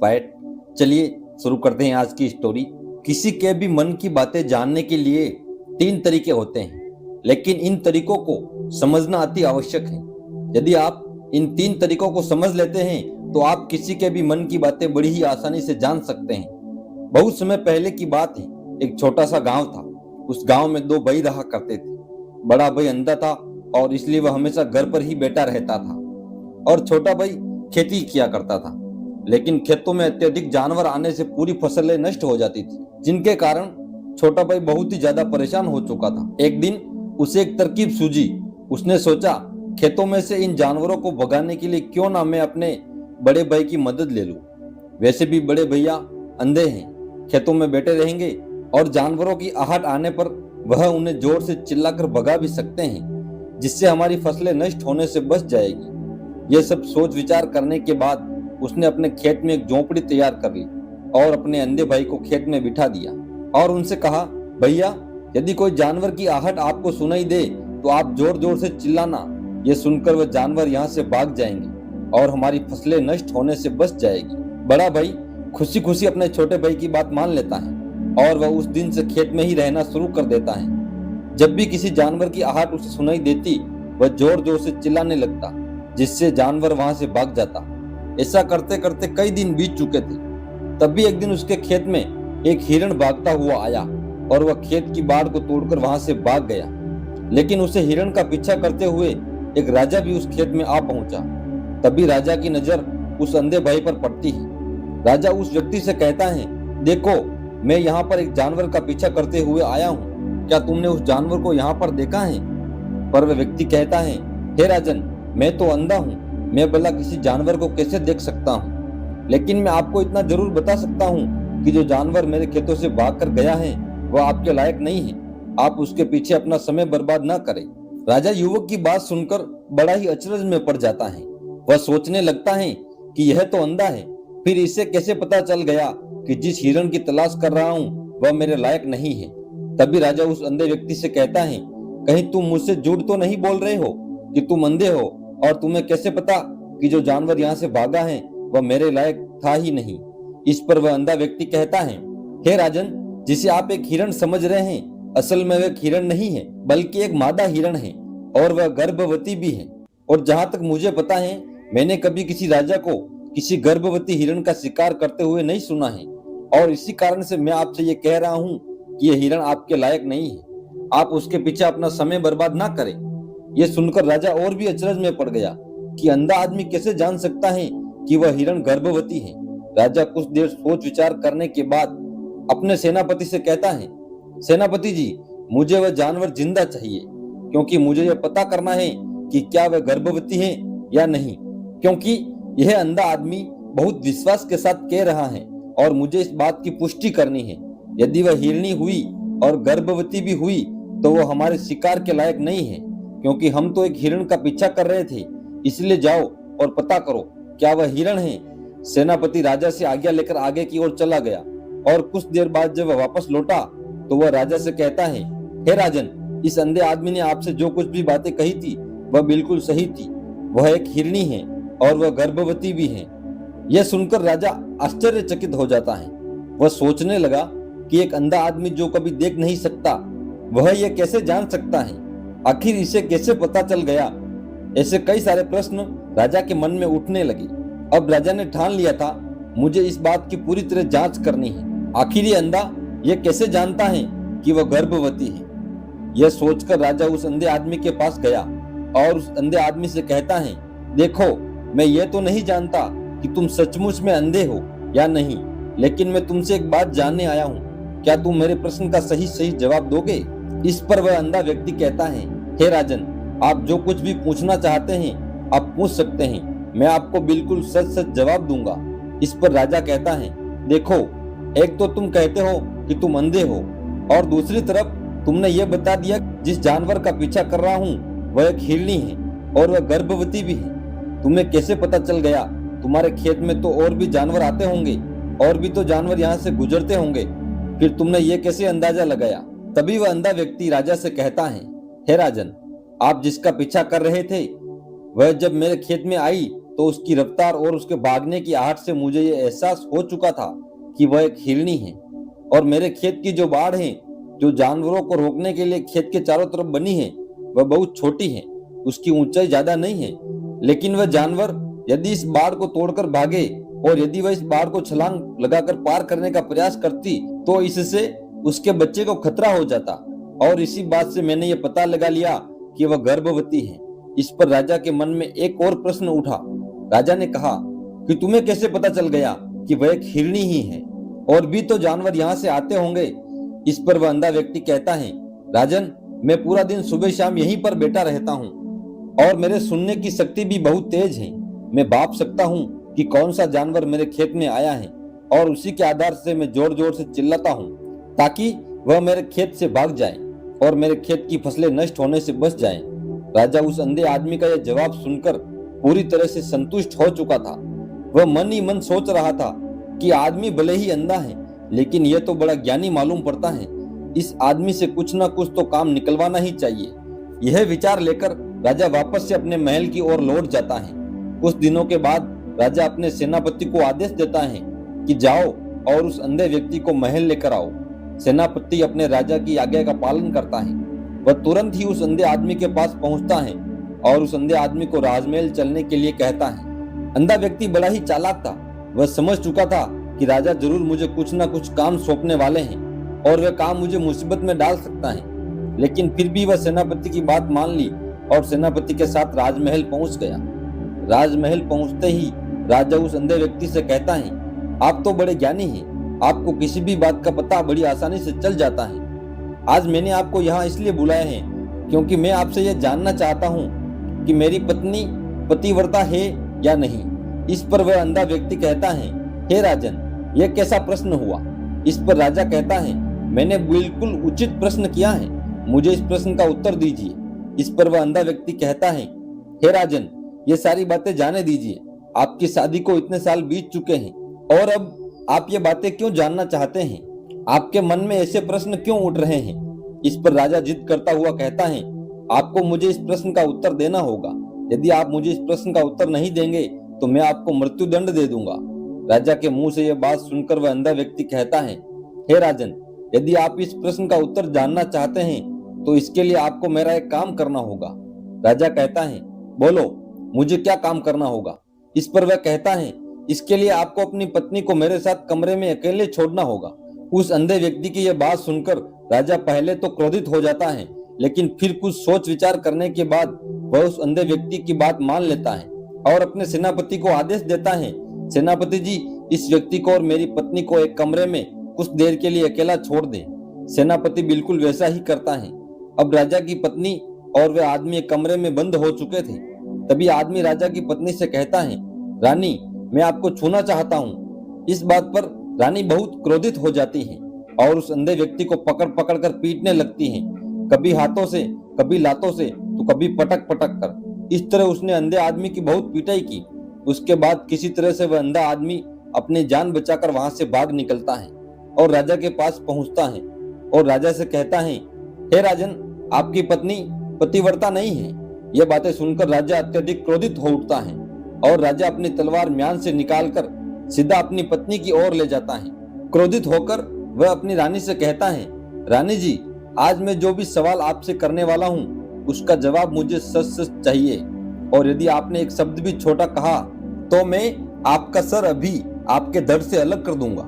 बैठ चलिए शुरू करते हैं आज की स्टोरी। किसी के भी मन की बातें जानने के लिए 3 तरीके होते हैं, लेकिन इन तरीकों को समझना अति आवश्यक है। यदि आप इन 3 तरीकों को समझ लेते हैं तो आप किसी के भी मन की बातें बड़ी ही आसानी से जान सकते हैं। बहुत समय पहले की बात है, एक छोटा सा गांव था। उस गांव में 2 भाई रहा करते थे। बड़ा भाई अंधा था और इसलिए वह हमेशा घर पर ही बैठा रहता था, और छोटा भाई खेती किया करता था। लेकिन खेतों में अत्यधिक जानवर आने से पूरी फसलें नष्ट हो जाती थी, जिनके कारण छोटा भाई बहुत ही ज्यादा परेशान हो चुका था। एक दिन उसे एक तरकीब सूझी। उसने सोचा, खेतों में से इन जानवरों को भगाने के लिए क्यों ना मैं अपने बड़े भाई की मदद ले लूं। वैसे भी बड़े भैया अंधे हैं, खेतों में बैठे रहेंगे और जानवरों की आहट आने पर वह उन्हें जोर से चिल्लाकर भगा भी सकते हैं, जिससे हमारी फसलें नष्ट होने से बच जाएगी। यह सब सोच विचार करने के बाद उसने अपने खेत में एक झोंपड़ी तैयार कर ली और अपने अंधे भाई को खेत में बिठा दिया और उनसे कहा, भैया, यदि कोई जानवर की आहट आपको सुनाई दे तो आप जोर जोर से चिल्लाना। यह सुनकर वह जानवर यहाँ से भाग जाएंगे और हमारी फसलें नष्ट होने से बच जाएगी। बड़ा भाई खुशी खुशी अपने छोटे भाई की बात मान लेता है और वह उस दिन से खेत में ही रहना शुरू कर देता है। जब भी किसी जानवर की आहट उसे सुनाई देती, वह जोर जोर से चिल्लाने लगता, जिससे जानवर वहां से भाग जाता। ऐसा करते करते कई दिन बीत चुके थे। तब भी एक दिन उसके खेत में एक हिरण भागता हुआ आया और वह खेत की बाड़ को तोड़कर वहां से भाग गया। लेकिन उसे हिरण का पीछा करते हुए एक राजा भी उस खेत में आ पहुंचा। तभी राजा की नजर उस अंधे भाई पर पड़ती है। राजा उस व्यक्ति से कहता है, देखो, मैं यहाँ पर एक जानवर का पीछा करते हुए आया हूँ, क्या तुमने उस जानवर को यहाँ पर देखा है? पर वह व्यक्ति कहता है, हे राजन, मैं तो अंधा हूँ, मैं भला किसी जानवर को कैसे देख सकता हूँ? लेकिन मैं आपको इतना जरूर बता सकता हूँ कि जो जानवर मेरे खेतों से भाग कर गया है वह आपके लायक नहीं है। आप उसके पीछे अपना समय बर्बाद ना करें। राजा युवक की बात सुनकर बड़ा ही अचरज में पड़ जाता है। वह सोचने लगता है कि यह तो अंधा है, फिर इसे कैसे पता चल गया कि जिस हिरण की तलाश कर रहा हूँ वह मेरे लायक नहीं है। तभी राजा उस अंधे व्यक्ति से कहता है, कहीं तुम मुझसे झूठ तो नहीं बोल रहे हो कि तुम अंधे हो, और तुम्हें कैसे पता कि जो जानवर यहाँ से भागा है वह मेरे लायक था ही नहीं? इस पर वह अंधा व्यक्ति कहता है, हे राजन, जिसे आप एक हिरण समझ रहे हैं, असल में वह एक हिरण नहीं है, बल्कि एक मादा हिरण है और वह गर्भवती भी है। और जहां तक मुझे पता है, मैंने कभी किसी राजा को किसी गर्भवती हिरण का शिकार करते हुए नहीं सुना है, और इसी कारण से मैं आपसे ये कह रहा हूँ कि यह हिरण आपके लायक नहीं है। आप उसके पीछे अपना समय बर्बाद ना करें। यह सुनकर राजा और भी अचरज में पड़ गया कि अंधा आदमी कैसे जान सकता है कि वह हिरण गर्भवती है। राजा कुछ देर सोच विचार करने के बाद अपने सेनापति से कहता है, सेनापति जी, मुझे वह जानवर जिंदा चाहिए, क्योंकि मुझे यह पता करना है कि क्या वह गर्भवती है या नहीं, क्योंकि यह अंधा आदमी बहुत विश्वास के साथ कह रहा है और मुझे इस बात की पुष्टि करनी है। यदि वह हिरणी हुई और गर्भवती भी हुई तो वह हमारे शिकार के लायक नहीं है, क्योंकि हम तो एक हिरण का पीछा कर रहे थे। इसलिए जाओ और पता करो क्या वह हिरण है। सेनापति राजा से आज्ञा लेकर आगे की ओर चला गया, और कुछ देर बाद जब वह वापस लौटा तो वह राजा से कहता है, हे राजन, इस अंधे आदमी ने आपसे जो कुछ भी बातें कही थी वह बिल्कुल सही थी। वह एक हिरणी है और वह गर्भवती भी है। यह सुनकर राजा आश्चर्यचकित हो जाता है। वह सोचने लगा कि एक अंधा आदमी जो कभी देख नहीं सकता, वह यह कैसे जान सकता है? आखिर इसे कैसे पता चल गया? ऐसे कई सारे प्रश्न राजा के मन में उठने लगे। अब राजा ने ठान लिया था, मुझे इस बात की पूरी तरह जांच करनी है। आखिर ये अंधा यह कैसे जानता है कि वह गर्भवती है? यह सोचकर राजा उस अंधे आदमी के पास गया और उस अंधे आदमी से कहता है, देखो, मैं ये तो नहीं जानता कि तुम सचमुच में अंधे हो या नहीं, लेकिन मैं तुमसे एक बात जानने आया हूँ। क्या तुम मेरे प्रश्न का सही सही जवाब दोगे? इस पर वह अंधा व्यक्ति कहता है, हे राजन, आप जो कुछ भी पूछना चाहते हैं आप पूछ सकते हैं, मैं आपको बिल्कुल सच सच जवाब दूंगा। इस पर राजा कहता है, देखो, एक तो तुम कहते हो कि तुम अंधे हो, और दूसरी तरफ तुमने ये बता दिया जिस जानवर का पीछा कर रहा हूँ वह एक हिरणी है और वह गर्भवती भी है। तुम्हें कैसे पता चल गया? तुम्हारे खेत में तो और भी जानवर आते होंगे, और भी तो जानवर यहाँ से गुजरते होंगे, फिर तुमने ये कैसे अंदाजा लगाया? तभी वह अंधा व्यक्ति राजा से कहता है, हे राजन, आप जिसका पीछा कर रहे थे वह जब मेरे खेत में आई तो उसकी रफ्तार और उसके भागने की आहट से मुझे ये एहसास हो चुका था कि वह एक हिरनी है। और मेरे खेत की जो बाड़ है, जो जानवरों को रोकने के लिए खेत के चारों तरफ बनी है, वह बहुत छोटी है। उसकी ऊंचाई ज्यादा नहीं है, लेकिन वह जानवर यदि इस बाड़ को तोड़कर भागे और यदि वह इस बाड़ को छलांग लगाकर पार करने का प्रयास करती तो इससे उसके बच्चे को खतरा हो जाता। और इसी बात से मैंने ये पता लगा लिया कि वह गर्भवती है। इस पर राजा के मन में एक और प्रश्न उठा। राजा ने कहा कि तुम्हें कैसे पता चल गया कि वह एक हिरनी ही है? और भी तो जानवर यहाँ से आते होंगे। इस पर वह अंधा व्यक्ति कहता है, राजन, मैं पूरा दिन सुबह शाम यहीं पर बैठा रहता हूँ और मेरे सुनने की शक्ति भी बहुत तेज है। मैं भाप सकता हूँ कि कौन सा जानवर मेरे खेत में आया है और उसी के आधार से मैं जोर जोर से चिल्लाता हूँ ताकि वह मेरे खेत से भाग जाए और मेरे खेत की फसलें नष्ट होने से बच जाएं। राजा उस अंधे आदमी का यह जवाब सुनकर पूरी तरह से संतुष्ट हो चुका था। वह मन ही मन सोच रहा था कि आदमी भले ही अंधा है, लेकिन यह तो बड़ा ज्ञानी मालूम पड़ता है। इस आदमी से कुछ न कुछ तो काम निकलवाना ही चाहिए। यह विचार लेकर राजा वापस से अपने महल की ओर लौट जाता है। कुछ दिनों के बाद राजा अपने सेनापति को आदेश देता है कि जाओ और उस अंधे व्यक्ति को महल लेकर आओ। सेनापति अपने राजा की आज्ञा का पालन करता है। वह तुरंत ही उस अंधे आदमी के पास पहुंचता है और उस अंधे आदमी को राजमहल चलने के लिए कहता है। अंधा व्यक्ति बड़ा ही चालाक था। वह समझ चुका था कि राजा जरूर मुझे कुछ न कुछ काम सौंपने वाले हैं और वह काम मुझे मुसीबत में डाल सकता है, लेकिन फिर भी वह सेनापति की बात मान ली और सेनापति के साथ राजमहल पहुंच गया। राजमहल पहुंचते ही राजा उस अंधे व्यक्ति से कहता है, आप तो बड़े ज्ञानी हैं, आपको किसी भी बात का पता बड़ी आसानी से चल जाता है। आज मैंने आपको यहाँ इसलिए बुलाया है क्योंकि मैं आपसे यह जानना चाहता हूँ कि मेरी पत्नी पतिव्रता है या नहीं। इस पर वह अंधा व्यक्ति कहता है, हे राजन, यह कैसा प्रश्न हुआ? इस पर राजा कहता है, मैंने बिल्कुल उचित प्रश्न किया है, मुझे इस प्रश्न का उत्तर दीजिए। इस पर वह अंधा व्यक्ति कहता है, हे राजन, ये सारी बातें जाने दीजिए। आपकी शादी को इतने साल बीत चुके हैं और अब आप ये बातें क्यों जानना चाहते हैं? आपके मन में ऐसे प्रश्न क्यों उठ रहे हैं? इस पर राजा जिद करता हुआ कहता है, आपको मुझे इस प्रश्न का उत्तर देना होगा। यदि आप मुझे इस प्रश्न का उत्तर नहीं देंगे तो मैं आपको मृत्युदंड दे दूंगा। राजा के मुंह से यह बात सुनकर वह अंधा व्यक्ति कहता है, हे राजन, यदि आप इस प्रश्न का उत्तर जानना चाहते हैं तो इसके लिए आपको मेरा एक काम करना होगा। राजा कहता है, बोलो, मुझे क्या काम करना होगा? इस पर वह कहता है, इसके लिए आपको अपनी पत्नी को मेरे साथ कमरे में अकेले छोड़ना होगा। उस अंधे व्यक्ति की यह बात सुनकर राजा पहले तो क्रोधित हो जाता है, लेकिन फिर कुछ सोच विचार करने के बाद वह उस अंधे व्यक्ति की बात मान लेता है और अपने सेनापति को आदेश देता है, सेनापति जी, इस व्यक्ति को और मेरी पत्नी को एक कमरे में कुछ देर के लिए अकेला छोड़ दें। सेनापति बिल्कुल वैसा ही करता है। अब राजा की पत्नी और वह आदमी एक कमरे में बंद हो चुके थे। तभी आदमी राजा की पत्नी से कहता है, रानी, मैं आपको छूना चाहता हूँ। इस बात पर रानी बहुत क्रोधित हो जाती है और उस अंधे व्यक्ति को पकड़ पकड़ कर पीटने लगती है, कभी हाथों से, कभी लातों से, तो कभी पटक पटक कर। इस तरह उसने अंधे आदमी की बहुत पिटाई की। उसके बाद किसी तरह से वह अंधा आदमी अपनी जान बचाकर वहां से भाग निकलता है और राजा के पास पहुंचता है और राजा से कहता है, हे राजन, आपकी पत्नी पतिव्रता नहीं है। यह बातें सुनकर राजा अत्यधिक क्रोधित हो उठता है और राजा अपनी तलवार म्यान से निकालकर सीधा अपनी पत्नी की ओर ले जाता है। क्रोधित होकर वह अपनी रानी से कहता है, रानी जी, आज मैं जो भी सवाल आपसे करने वाला हूँ उसका जवाब मुझे सच सच चाहिए, और यदि आपने एक शब्द भी छोटा कहा तो मैं आपका सर अभी आपके धड़ से अलग कर दूंगा।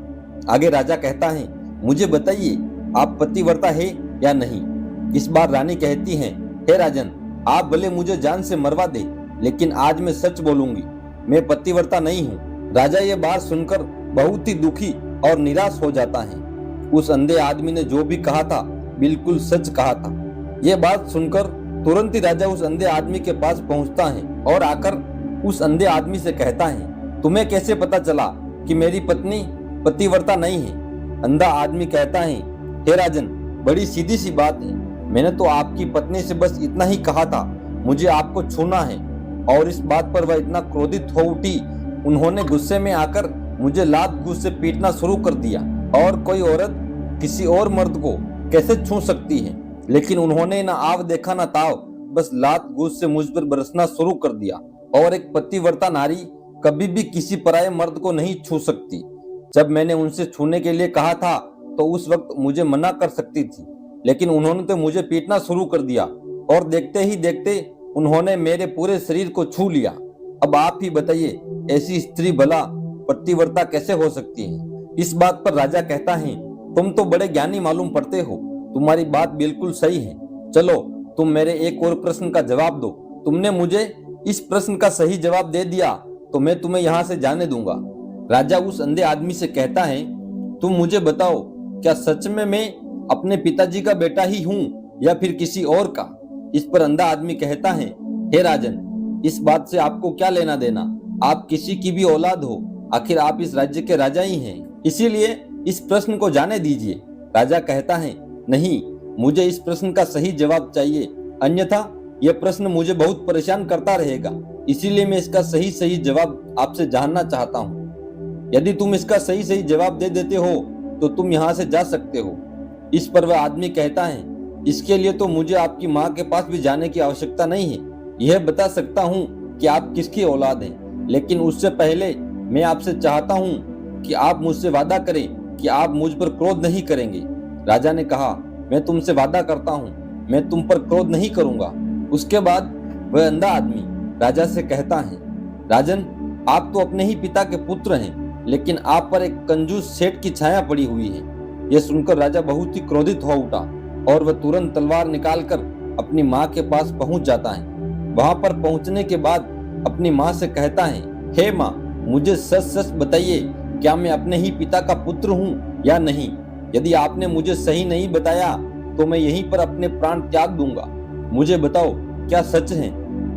आगे राजा कहता है, मुझे बताइए, आप पतिव्रता है या नहीं? इस बार रानी कहती है, हे राजन, आप भले मुझे जान से मरवा दे, लेकिन आज मैं सच बोलूंगी, मैं पतिव्रता नहीं हूँ। राजा ये बात सुनकर बहुत ही दुखी और निराश हो जाता है। उस अंधे आदमी ने जो भी कहा था बिल्कुल सच कहा था। यह बात सुनकर तुरंत ही राजा उस अंधे आदमी के पास पहुंचता है और आकर उस अंधे आदमी से कहता है, तुम्हें कैसे पता चला कि मेरी पत्नी पतिव्रता नहीं है? अंधा आदमी कहता है, हे राजन, बड़ी सीधी सी बात है, मैंने तो आपकी पत्नी से बस इतना ही कहा था, मुझे आपको छूना है। और इस बात पर वह इतना क्रोधित हो उठी, उन्होंने गुस्से में आकर मुझे लात घूस से पीटना शुरू कर दिया। और कोई औरत किसी और मर्द को कैसे छू सकती है? लेकिन उन्होंने ना आव देखा ना ताव, बस लात घूस से मुझ पर बरसना शुरू कर दिया। और एक पतिव्रता नारी कभी भी किसी पराये मर्द को नहीं छू सकती। जब मैंने उनसे छूने के लिए कहा था तो उस वक्त मुझे मना कर सकती थी, लेकिन उन्होंने तो मुझे पीटना शुरू कर दिया और देखते ही देखते उन्होंने मेरे पूरे शरीर को छू लिया। अब आप ही बताइए, ऐसी स्त्री भला पतिव्रता कैसे हो सकती है? इस बात पर राजा कहता है, तुम तो बड़े ज्ञानी मालूम पड़ते हो, तुम्हारी बात बिल्कुल सही है। चलो तुम मेरे एक और प्रश्न का जवाब दो। तुमने मुझे इस प्रश्न का सही जवाब दे दिया तो मैं तुम्हें यहाँ से जाने दूंगा। राजा उस अंधे आदमी से कहता है, तुम मुझे बताओ, क्या सच में मैं अपने पिताजी का बेटा ही हूँ या फिर किसी और का? इस पर अंधा आदमी कहता है, हे राजन, इस बात से आपको क्या लेना देना? आप किसी की भी औलाद हो, आखिर आप इस राज्य के राजा ही हैं, इसीलिए इस प्रश्न को जाने दीजिए। राजा कहता है, नहीं, मुझे इस प्रश्न का सही जवाब चाहिए, अन्यथा यह प्रश्न मुझे बहुत परेशान करता रहेगा। इसीलिए मैं इसका सही जवाब आपसे जानना चाहता हूँ। यदि तुम इसका सही जवाब दे देते हो तो तुम यहाँ से जा सकते हो। इस पर वह आदमी कहता है, इसके लिए तो मुझे आपकी माँ के पास भी जाने की आवश्यकता नहीं है। यह बता सकता हूँ कि आप किसकी औलाद हैं, लेकिन उससे पहले मैं आपसे चाहता हूँ कि आप मुझसे वादा करें कि आप मुझ पर क्रोध नहीं करेंगे। राजा ने कहा, मैं तुमसे वादा करता हूँ, मैं तुम पर क्रोध नहीं करूंगा। उसके बाद वह अंधा आदमी राजा से कहता है, राजन, आप तो अपने ही पिता के पुत्र हैं, लेकिन आप पर एक कंजूस सेठ की छाया पड़ी हुई है। यह सुनकर राजा बहुत ही क्रोधित हो उठा और वह तुरंत तलवार निकालकर अपनी माँ के पास पहुंच जाता है। वहां पर पहुंचने के बाद अपनी माँ से कहता है, हे माँ, मुझे सच बताइए, क्या मैं अपने ही पिता का पुत्र हूँ या नहीं? यदि आपने मुझे सही नहीं बताया तो मैं यहीं पर अपने प्राण त्याग दूंगा। मुझे बताओ, क्या सच है?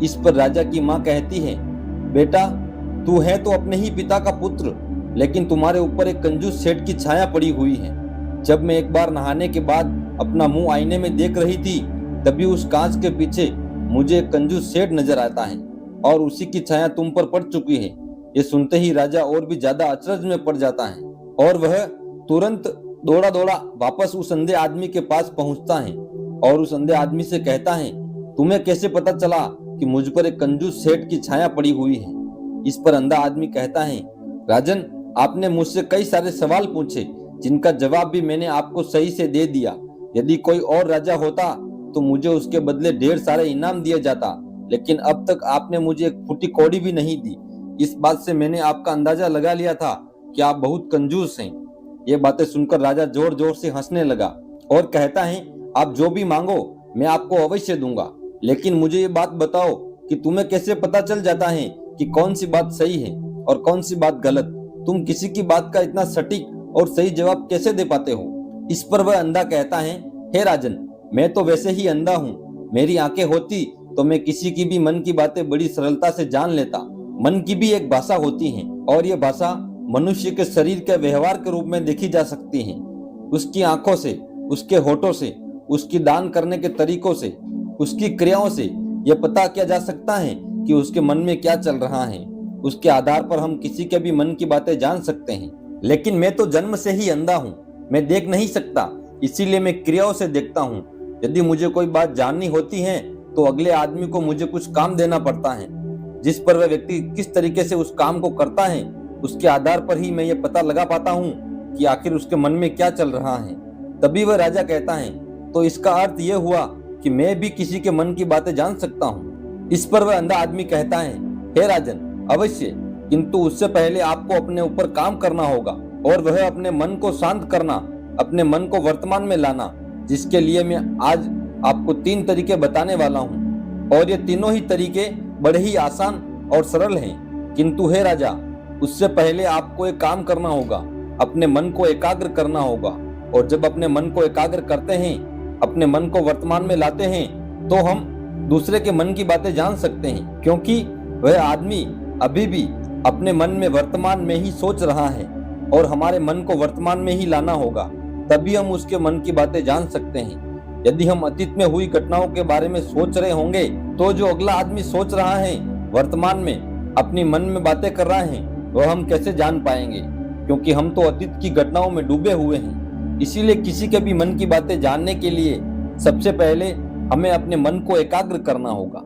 इस पर राजा की माँ कहती है, बेटा, तू है तो अपने ही पिता का पुत्र, लेकिन तुम्हारे ऊपर एक कंजूस सेठ की छाया पड़ी हुई है। जब मैं एक बार नहाने के बाद अपना मुंह आईने में देख रही थी, तभी उस कांच के पीछे मुझे एक कंजूस सेठ नजर आता है और उसी की छाया तुम पर पड़ चुकी है। ये सुनते ही राजा और भी ज्यादा अचरज में पड़ जाता है और वह तुरंत दौड़ा वापस उस अंधे आदमी के पास पहुंचता है और उस अंधे आदमी से कहता है, तुम्हें कैसे पता चला कि मुझ पर एक कंजूस सेठ की छाया पड़ी हुई है? इस पर अंधा आदमी कहता है, राजन, आपने मुझसे कई सारे सवाल पूछे जिनका जवाब भी मैंने आपको सही से दे दिया। यदि कोई और राजा होता तो मुझे उसके बदले ढेर सारे इनाम दिया जाता, लेकिन अब तक आपने मुझे एक फूटी कौड़ी भी नहीं दी। इस बात से मैंने आपका अंदाजा लगा लिया था कि आप बहुत कंजूस हैं। ये बातें सुनकर राजा जोर जोर से हंसने लगा और कहता है, आप जो भी मांगो मैं आपको अवश्य दूंगा, लेकिन मुझे ये बात बताओ कि तुम्हें कैसे पता चल जाता है कि कौन सी बात सही है और कौन सी बात गलत? तुम किसी की बात का इतना सटीक और सही जवाब कैसे दे पाते हो? इस पर वह अंधा कहता है, हे राजन, मैं तो वैसे ही अंधा हूँ। मेरी आंखें होती तो मैं किसी की भी मन की बातें बड़ी सरलता से जान लेता। मन की भी एक भाषा होती है और ये भाषा मनुष्य के शरीर के व्यवहार के रूप में देखी जा सकती है। उसकी आंखों से, उसके होठों से, उसकी दान करने के तरीकों से, उसकी क्रियाओं से यह पता किया जा सकता है कि उसके मन में क्या चल रहा है। उसके आधार पर हम किसी के भी मन की बातें जान सकते हैं। लेकिन मैं तो जन्म से ही अंधा हूँ, मैं देख नहीं सकता, इसीलिए मैं क्रियाओं से देखता हूँ। यदि मुझे कोई बात जाननी होती है तो अगले आदमी को मुझे कुछ काम देना पड़ता है। जिस पर वह व्यक्ति किस तरीके से उस काम को करता है, उसके आधार पर ही मैं ये पता लगा पाता हूँ कि आखिर उसके मन में क्या चल रहा है। तभी वह राजा कहता है, तो इसका अर्थ यह हुआ कि मैं भी किसी के मन की बातें जान सकता हूँ। इस पर वह अंधा आदमी कहता है, हे राजन, अवश्य, किंतु उससे पहले आपको अपने ऊपर काम करना होगा और वह अपने मन को शांत करना, अपने मन को वर्तमान में लाना, जिसके लिए मैं आज आपको 3 तरीके बताने वाला हूँ। और ये तीनों ही तरीके बड़े ही आसान और सरल हैं। किंतु हे राजा, उससे पहले आपको एक काम करना होगा, अपने मन को एकाग्र करना होगा। और जब अपने मन को एकाग्र करते हैं, अपने मन को वर्तमान में लाते हैं, तो हम दूसरे के मन की बातें जान सकते हैं, क्योंकि वह आदमी अभी भी अपने मन में वर्तमान में ही सोच रहा है और हमारे मन को वर्तमान में ही लाना होगा, तभी हम उसके मन की बातें जान सकते हैं। यदि हम अतीत में हुई घटनाओं के बारे में सोच रहे होंगे तो जो अगला आदमी सोच रहा है वर्तमान में अपनी मन में बातें कर रहा है, वह हम कैसे जान पाएंगे, क्योंकि हम तो अतीत की घटनाओं में डूबे हुए हैं। इसीलिए किसी के भी मन की बातें जानने के लिए सबसे पहले हमें अपने मन को एकाग्र करना होगा,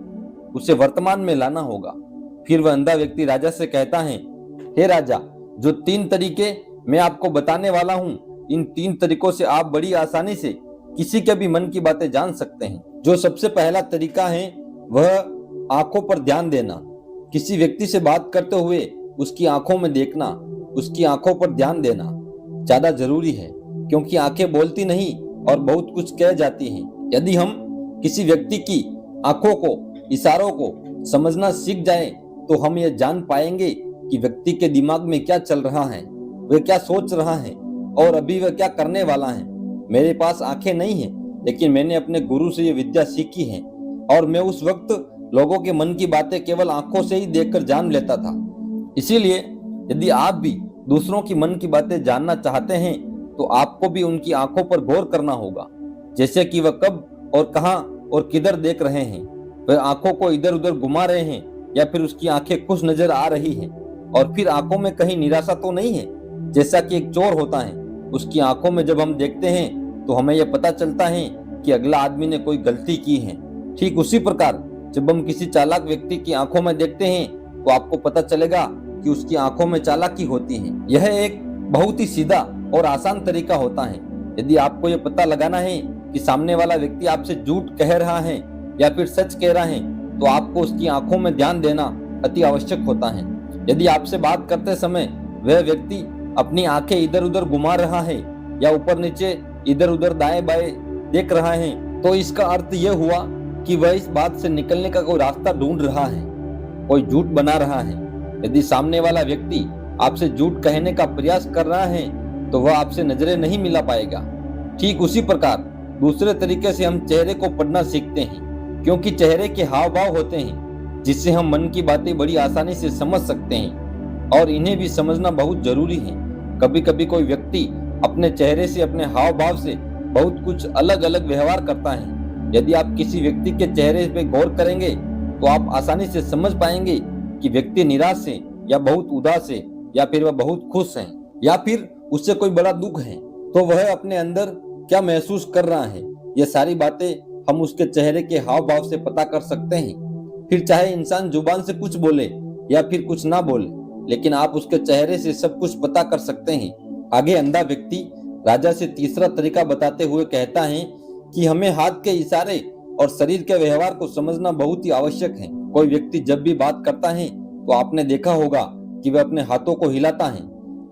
उसे वर्तमान में लाना होगा, फिर वह अंधा व्यक्ति राजा से कहता है, हे राजा, जो 3 तरीके मैं आपको बताने वाला हूँ, इन 3 तरीकों से आप बड़ी आसानी से किसी के भी मन की बातें जान सकते हैं। जो सबसे पहला तरीका है वह आंखों पर ध्यान देना। किसी व्यक्ति से बात करते हुए उसकी आंखों में देखना, उसकी आंखों पर ध्यान देना ज्यादा जरूरी है, क्योंकि आंखें बोलती नहीं और बहुत कुछ कह जाती हैं। यदि हम किसी व्यक्ति की आंखों को, इशारों को समझना सीख जाएं, तो हम ये जान पाएंगे कि व्यक्ति के दिमाग में क्या चल रहा है, वह क्या सोच रहा है और अभी वह क्या करने वाला है। मेरे पास आंखें नहीं है, लेकिन मैंने अपने गुरु से ये विद्या सीखी है और मैं उस वक्त लोगों के मन की बातें केवल आंखों से ही देखकर जान लेता था। इसीलिए यदि आप भी दूसरों की मन की बातें जानना चाहते हैं, तो आपको भी उनकी आंखों पर गौर करना होगा, जैसे कि वह कब और कहां और किधर देख रहे हैं, वह आंखों को इधर उधर घुमा रहे हैं या फिर उसकी आंखें खुश नजर आ रही हैं, और फिर आंखों में कहीं निराशा तो नहीं है। जैसा कि एक चोर होता है, उसकी आंखों में जब हम देखते हैं तो हमें यह पता चलता है कि अगला आदमी ने कोई गलती की है। ठीक उसी प्रकार जब हम किसी चालाक व्यक्ति की आंखों में देखते हैं तो आपको पता चलेगा कि उसकी आंखों में चालाकी होती है। यह एक बहुत ही सीधा और आसान तरीका होता है। यदि आपको यह पता लगाना है कि सामने वाला व्यक्ति आपसे झूठ कह रहा है या फिर सच कह रहा है, तो आपको उसकी आंखों में ध्यान देना अति आवश्यक होता है। यदि आपसे बात करते समय वह व्यक्ति अपनी आंखें इधर उधर घुमा रहा है या ऊपर नीचे इधर उधर दाएं बाएं देख रहा है, तो इसका अर्थ यह हुआ कि वह इस बात से निकलने का कोई रास्ता ढूंढ रहा है, कोई झूठ बना रहा है। यदि सामने वाला व्यक्ति आपसे झूठ कहने का प्रयास कर रहा है, तो वह आपसे नजरें नहीं मिला पाएगा। ठीक उसी प्रकार दूसरे तरीके से हम चेहरे को पढ़ना सीखते हैं, क्योंकि चेहरे के हाव भाव होते हैं जिससे हम मन की बातें बड़ी आसानी से समझ सकते हैं, और इन्हें भी समझना बहुत जरूरी है। कभी कभी कोई व्यक्ति अपने चेहरे से, अपने हाव भाव से बहुत कुछ अलग अलग व्यवहार करता है। यदि आप किसी व्यक्ति के चेहरे पे गौर करेंगे तो आप आसानी से समझ पाएंगे कि व्यक्ति निराश है या बहुत उदास है, या फिर वह बहुत खुश है, या फिर उससे कोई बड़ा दुख है, तो वह अपने अंदर क्या महसूस कर रहा है। ये सारी बातें हम उसके चेहरे के हाव भाव से पता कर सकते हैं। फिर चाहे इंसान जुबान से कुछ बोले या फिर कुछ ना बोले, लेकिन आप उसके चेहरे से सब कुछ पता कर सकते हैं। आगे अंधा व्यक्ति राजा से तीसरा तरीका बताते हुए कहता है कि हमें हाथ के इशारे और शरीर के व्यवहार को समझना बहुत ही आवश्यक है। कोई व्यक्ति जब भी बात करता है तो आपने देखा होगा कि वह अपने हाथों को हिलाता है,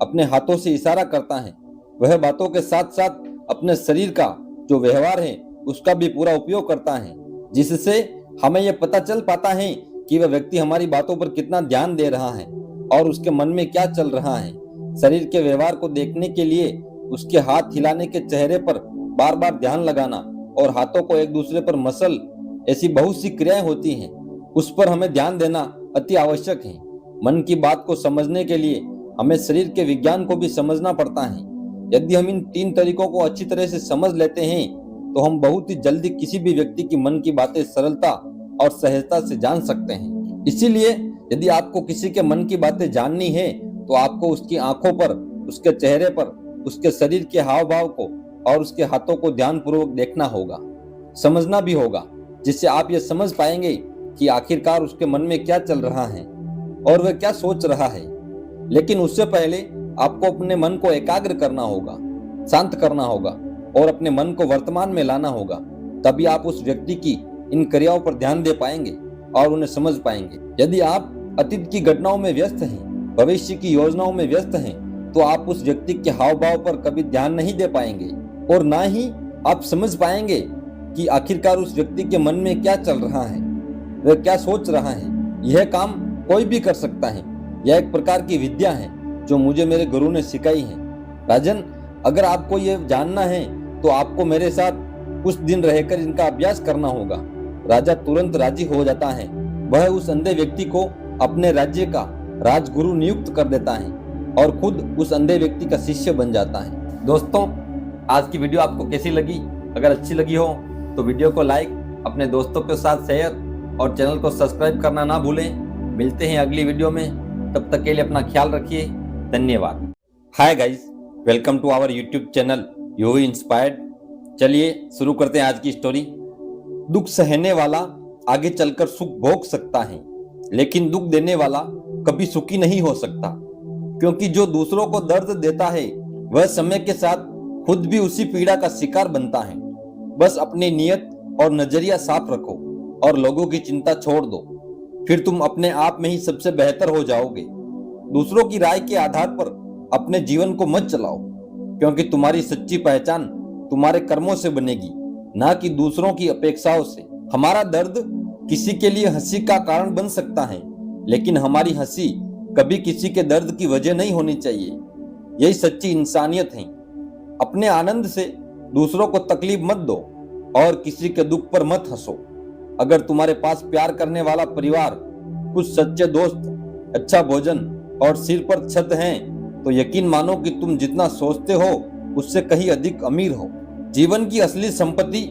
अपने हाथों से इशारा करता है। वह बातों के साथ साथ अपने शरीर का जो व्यवहार है उसका भी पूरा उपयोग करता है, जिससे हमें यह पता चल पाता है कि वह व्यक्ति हमारी बातों पर कितना ध्यान दे रहा है और उसके मन में क्या चल रहा है। शरीर के व्यवहार को देखने के लिए उसके हाथ हिलाने के चेहरे पर बार बार ध्यान लगाना और हाथों को एक दूसरे पर मसल, ऐसी बहुत सी क्रियाएं होती हैं, उस पर हमें ध्यान देना अति आवश्यक है। मन की बात को समझने के लिए हमें शरीर के विज्ञान को भी समझना पड़ता है। यदि हम इन 3 तरीकों को अच्छी तरह से समझ लेते हैं तो हम बहुत ही जल्दी किसी भी व्यक्ति की मन की बातें सरलता और सहजता से जान सकते हैं। इसीलिए यदि आपको किसी के मन की बातें जाननी है तो आपको उसकी आंखों पर, उसके चेहरे पर, उसके शरीर के हाव भाव को और उसके हाथों को ध्यानपूर्वक देखना होगा, समझना भी होगा, जिससे आप ये समझ पाएंगे कि आखिरकार उसके मन में क्या चल रहा है और वह क्या सोच रहा है। लेकिन उससे पहले आपको अपने मन को एकाग्र करना होगा, शांत करना होगा और अपने मन को वर्तमान में लाना होगा। तभी आप उस व्यक्ति की इन क्रियाओं पर ध्यान दे पाएंगे और उन्हें समझ पाएंगे। यदि आप अतीत की घटनाओं में व्यस्त हैं, भविष्य की योजनाओं में व्यस्त हैं, तो आप उस व्यक्ति के हाव भाव पर कभी ध्यान नहीं दे पाएंगे और ना ही आप समझ पाएंगे कि आखिरकार उस व्यक्ति के मन में क्या चल रहा है, वह क्या सोच रहा है। यह काम कोई भी कर सकता है। यह एक प्रकार की विद्या है जो मुझे मेरे गुरु ने सिखाई है। राजन, अगर आपको यह जानना है तो आपको मेरे साथ कुछ दिन रहकर इनका अभ्यास करना होगा। राजा तुरंत राजी हो जाता है। वह उस अंधे व्यक्ति को अपने राज्य का राजगुरु नियुक्त कर देता है और खुद उस अंधे व्यक्ति का शिष्य बन जाता है। दोस्तों, आज की वीडियो आपको कैसी लगी? अगर अच्छी लगी हो तो वीडियो को लाइक, अपने दोस्तों के साथ शेयर और चैनल को सब्सक्राइब करना ना भूलें। मिलते हैं अगली वीडियो में, तब तक के लिए अपना ख्याल रखिए। धन्यवाद। Hi guys, welcome to our YouTube channel UV inspired. चलिए शुरू करते हैं आज की स्टोरी। दुख सहने वाला आगे चलकर सुख भोग सकता है, लेकिन दुख देने वाला कभी सुखी नहीं हो सकता, क्योंकि जो दूसरों को दर्द देता है वह समय के साथ खुद भी उसी पीड़ा का शिकार बनता है। बस अपनी नियत और नजरिया साफ रखो और लोगों की चिंता छोड़ दो, फिर तुम अपने आप में ही सबसे बेहतर हो जाओगे। दूसरों की राय के आधार पर अपने जीवन को मत चलाओ, क्योंकि तुम्हारी सच्ची पहचान तुम्हारे कर्मों से बनेगी, ना कि दूसरों की अपेक्षाओं से। हमारा दर्द किसी के लिए हंसी का कारण बन सकता है, लेकिन हमारी हंसी कभी किसी के दर्द की वजह नहीं होनी चाहिए। यही सच्ची इंसानियत है। अपने आनंद से दूसरों को तकलीफ मत दो और किसी के दुख पर मत हंसो। अगर तुम्हारे पास प्यार करने वाला परिवार, कुछ सच्चे दोस्त, अच्छा भोजन और सिर पर छत हैं, तो यकीन मानो कि तुम जितना सोचते हो उससे कहीं अधिक अमीर हो। जीवन की असली संपत्ति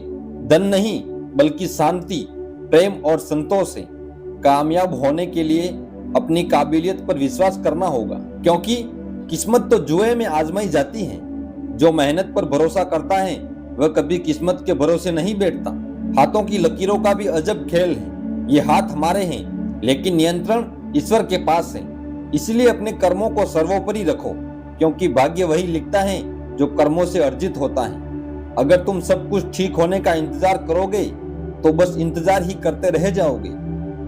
धन नहीं, बल्कि शांति, प्रेम और संतोष है। कामयाब होने के लिए अपनी काबिलियत पर विश्वास करना होगा, क्योंकि किस्मत तो जुए में आजमाई जाती है। जो मेहनत पर भरोसा करता है वह कभी किस्मत के भरोसे नहीं बैठता। हाथों की लकीरों का भी अजब खेल है। ये हाथ हमारे हैं, लेकिन नियंत्रण ईश्वर के पास है। इसलिए अपने कर्मों को सर्वोपरि रखो, क्योंकि भाग्य वही लिखता है जो कर्मों से अर्जित होता है। अगर तुम सब कुछ ठीक होने का इंतजार करोगे तो बस इंतजार ही करते रह जाओगे।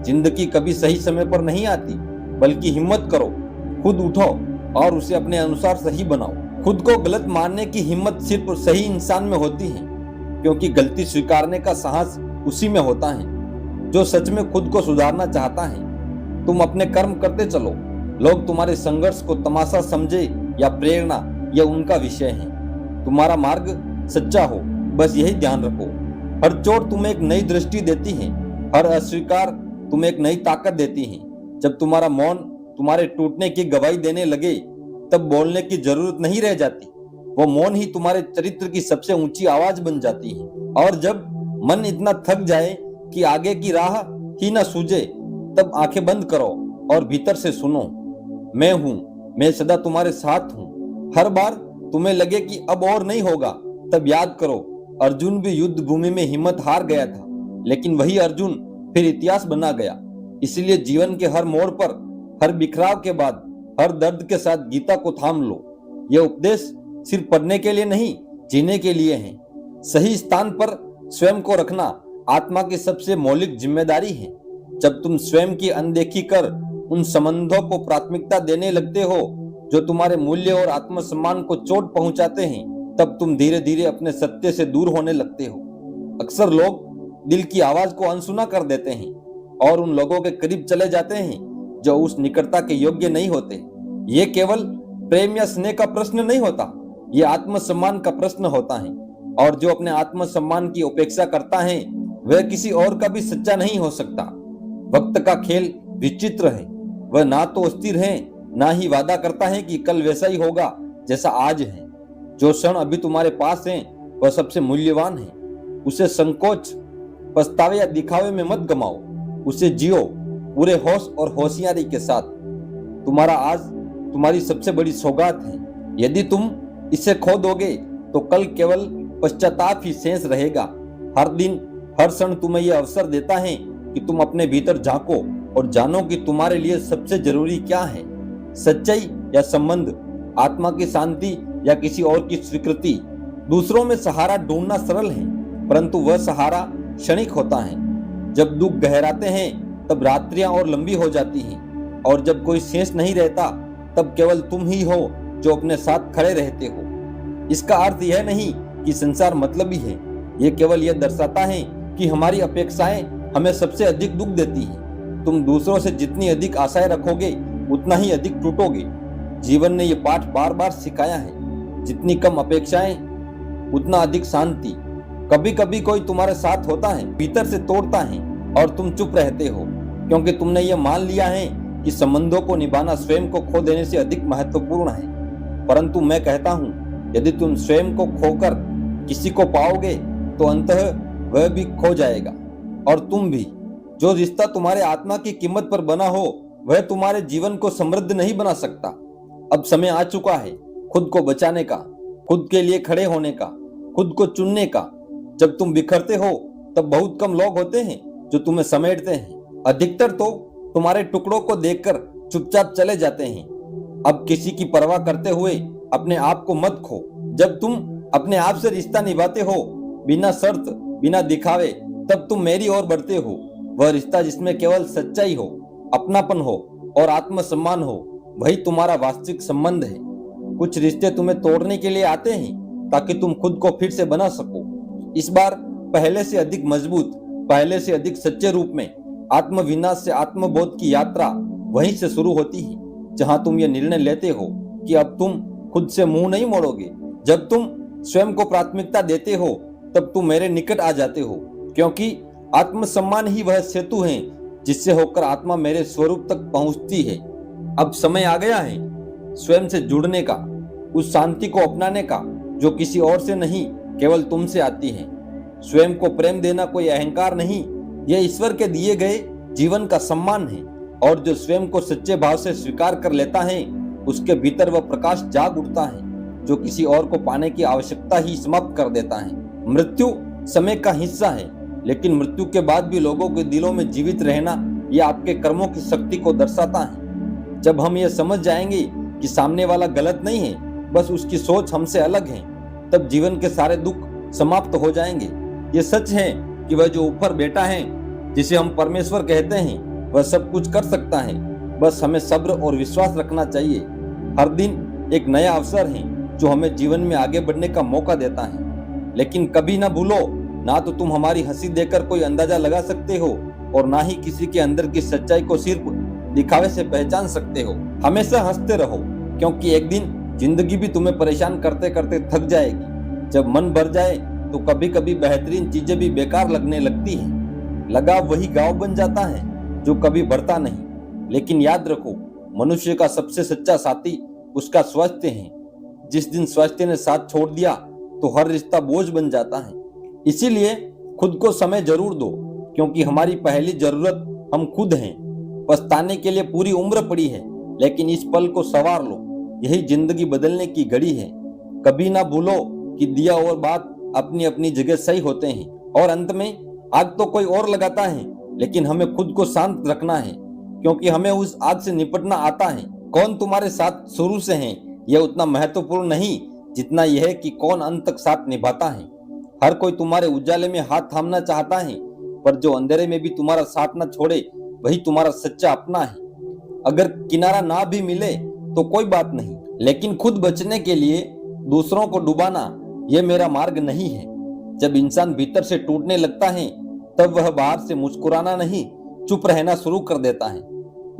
जिंदगी कभी सही समय पर नहीं आती, बल्कि हिम्मत करो, खुद उठो और उसे अपने अनुसार सही बनाओ। खुद को गलत मानने की हिम्मत सिर्फ सही इंसान में होती है, क्योंकि गलती स्वीकारने का साहस उसी में होता है जो सच में खुद को सुधारना चाहता है। तुम अपने कर्म करते चलो, लोग तुम्हारे संघर्ष को तमाशा समझे या प्रेरणा, यह उनका विषय है। तुम्हारा मार्ग सच्चा हो, बस यही ध्यान रखो। हर चोट तुम्हें एक नई दृष्टि देती है, हर अस्वीकार तुम्हें एक नई ताकत देती है। जब तुम्हारा मौन तुम्हारे टूटने की गवाही देने लगे, तब बोलने की जरूरत नहीं रह जाती। वो मौन ही तुम्हारे चरित्र की सबसे ऊंची आवाज बन जाती है। और जब मन इतना थक जाए कि आगे की राह ही ना सूझे, तब आंखें बंद करो और भीतर से सुनो, मैं हूं, मैं सदा तुम्हारे साथ हूं। हर बार तुम्हें लगे कि अब और नहीं होगा, तब याद करो, अर्जुन भी युद्ध भूमि में हिम्मत हार गया था, लेकिन वही अर्जुन फिर इतिहास बना गया। इसलिए जीवन के हर मोड़ पर, हर बिखराव के बाद, हर दर्द के साथ गीता को थाम लो। यह उपदेश सिर्फ पढ़ने के लिए नहीं, जीने के लिए है। सही स्थान पर स्वयं को रखना आत्मा की सबसे मौलिक जिम्मेदारी है। जब तुम स्वयं की अनदेखी कर उन संबंधों को प्राथमिकता देने लगते हो जो तुम्हारे मूल्य और आत्मसम्मान को चोट पहुंचाते हैं, तब तुम धीरे धीरे अपने सत्य से दूर होने लगते हो। अक्सर लोग दिल की आवाज को अनसुना कर देते हैं और उन लोगों के करीब चले जाते हैं जो उस निकटता के योग्य नहीं होते। ये केवल प्रेम या स्नेह का प्रश्न नहीं होता, ये आत्मसम्मान का प्रश्न होता है। और जो अपने आत्मसम्मान की उपेक्षा करता है वह किसी और का भी सच्चा नहीं हो सकता। वक्त का खेल विचित्र है, वह ना तो स्थिर है, ना ही वादा करता है कि कल वैसा ही होगा जैसा आज है। जो क्षण अभी तुम्हारे पास है वह सबसे मूल्यवान है। उसे संकोच, पछतावे या दिखावे में मत गमाओ, उसे जियो पूरे होश और होशियारी के साथ। तुम्हारा आज तुम्हारी सबसे बड़ी सौगात है। यदि तुम इसे खो दोगे तो कल केवल पश्चाताप ही शेष रहेगा। हर दिन, हर क्षण तुम्हें यह अवसर देता है कि तुम अपने भीतर झांको और जानो कि तुम्हारे लिए सबसे जरूरी क्या है, सच्चाई या संबंध, आत्मा की शांति या किसी और की स्वीकृति। दूसरों में सहारा ढूंढना सरल है, परंतु वह सहारा क्षणिक होता है। जब दुख गहराते हैं तब रात्रियां और लंबी हो जाती हैं, और जब कोई शेष नहीं रहता तब केवल तुम ही हो जो अपने साथ खड़े रहते हो। इसका अर्थ यह नहीं कि संसार मतलबी है, यह केवल यह दर्शाता है कि हमारी अपेक्षाएं हमें सबसे अधिक दुख देती हैं। तुम दूसरों से जितनी अधिक आशाएं रखोगे उतना ही अधिक टूटोगे। जीवन ने यह पाठ बार बार सिखाया है, जितनी कम अपेक्षाएं उतना अधिक शांति। कभी कभी कोई तुम्हारे साथ होता है, भीतर से तोड़ता है और तुम चुप रहते हो, क्योंकि तुमने ये मान लिया है कि संबंधों को निभाना स्वयं को खो देने से अधिक महत्वपूर्ण है। परंतु मैं कहता हूँ, यदि तुम स्वयं को खोकर किसी को पाओगे तो अंततः वह भी खो जाएगा, और तुम भी। जो रिश्ता तुम्हारे आत्मा की कीमत पर बना हो वह तुम्हारे जीवन को समृद्ध नहीं बना सकता। अब समय आ चुका है खुद को बचाने का, खुद के लिए खड़े होने का, खुद को चुनने का। जब तुम बिखरते हो तब बहुत कम लोग होते हैं जो तुम्हें समेटते हैं। अधिकतर तो तुम्हारे टुकड़ों को देखकर चुपचाप चले जाते हैं। अब किसी की परवाह करते हुए अपने आप को मत खो। जब तुम अपने आप से रिश्ता निभाते हो, बिना शर्त, बिना दिखावे, तब तुम मेरी ओर बढ़ते हो। वह रिश्ता जिसमें केवल सच्चाई हो, अपनापन हो और आत्मसम्मान हो, वही तुम्हारा वास्तविक संबंध है। कुछ रिश्ते तुम्हें तोड़ने के लिए आते हैं ताकि तुम खुद को फिर से बना सको। इस बार पहले से अधिक मजबूत, पहले से अधिक सच्चे रूप में। आत्मविनाश से आत्मबोध की यात्रा वहीं से शुरू होती है, जहां तुम ये निर्णय लेते हो कि अब तुम खुद से मुंह नहीं मोड़ोगे। जब तुम स्वयं को प्राथमिकता देते हो, तब तुम मेरे निकट आ जाते हो, क्योंकि आत्मसम्मान ही वह सेतु है जिससे होकर आत्मा मेरे स्वरूप तक पहुंचती है। अब समय आ गया है स्वयं से जुड़ने का, उस शांति को अपनाने का जो किसी और से नहीं, केवल तुमसे आती है। स्वयं को प्रेम देना कोई अहंकार नहीं, यह ईश्वर के दिए गए जीवन का सम्मान है। और जो स्वयं को सच्चे भाव से स्वीकार कर लेता है, उसके भीतर वह प्रकाश जाग उठता है जो किसी और को पाने की आवश्यकता ही समाप्त कर देता है। मृत्यु समय का हिस्सा है, लेकिन मृत्यु के बाद भी लोगों के दिलों में जीवित रहना यह आपके कर्मों की शक्ति को दर्शाता है। जब हम ये समझ जाएंगे कि सामने वाला गलत नहीं है, बस उसकी सोच हमसे अलग है, तब जीवन के सारे दुख समाप्त हो जाएंगे। ये सच है कि वह जो ऊपर बैठा है, जिसे हम परमेश्वर कहते हैं, वह सब कुछ कर सकता है। बस हमें सब्र और विश्वास रखना चाहिए। हर दिन एक नया अवसर है जो हमें जीवन में आगे बढ़ने का मौका देता है। लेकिन कभी ना भूलो, ना तो तुम हमारी हंसी देकर कोई अंदाजा लगा सकते हो और ना ही किसी के अंदर की सच्चाई को सिर्फ दिखावे से पहचान सकते हो। हमेशा हंसते रहो, क्योंकि एक दिन जिंदगी भी तुम्हें परेशान करते करते थक जाएगी। जब मन भर जाए तो कभी कभी बेहतरीन चीजें भी बेकार लगने लगती हैं। लगाव वही गांव बन जाता है जो कभी बढ़ता नहीं। लेकिन याद रखो, मनुष्य का सबसे सच्चा साथी उसका स्वास्थ्य है। जिस दिन स्वास्थ्य ने साथ छोड़ दिया तो हर रिश्ता बोझ बन जाता है। इसीलिए खुद को समय जरूर दो, क्योंकि हमारी पहली जरूरत हम खुद हैं। पछताने के लिए पूरी उम्र पड़ी है, लेकिन इस पल को संवार लो, यही जिंदगी बदलने की घड़ी है। कभी ना भूलो कि दिया और बात अपनी अपनी जगह सही होते हैं, और अंत में आग तो कोई और लगाता है, लेकिन हमें खुद को शांत रखना है, क्योंकि हमें उस आग से निपटना आता है। कौन तुम्हारे साथ शुरू से है, यह उतना महत्वपूर्ण नहीं जितना यह है कि कौन अंत तक साथ निभाता है। हर कोई तुम्हारे उजाले में हाथ थामना चाहता है, पर जो अंधेरे में भी तुम्हारा साथ न छोड़े, वही तुम्हारा सच्चा अपना है। अगर किनारा ना भी मिले तो कोई बात नहीं, लेकिन खुद बचने के लिए दूसरों को डुबाना यह मेरा मार्ग नहीं है। जब इंसान भीतर से टूटने लगता है, तब वह बाहर से मुस्कुराना नहीं, चुप रहना शुरू कर देता है।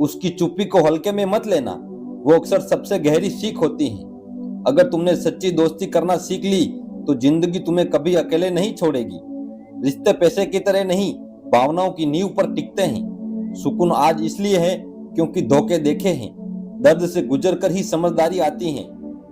उसकी चुप्पी को हल्के में मत लेना, वो अक्सर सबसे गहरी सीख होती है। अगर तुमने सच्ची दोस्ती करना सीख ली तो जिंदगी तुम्हें कभी अकेले नहीं छोड़ेगी। रिश्ते पैसे की तरह नहीं, भावनाओं की नींव पर टिकते हैं। सुकून आज इसलिए है क्योंकि धोखे देखे हैं। दर्द से गुजरकर ही समझदारी आती है,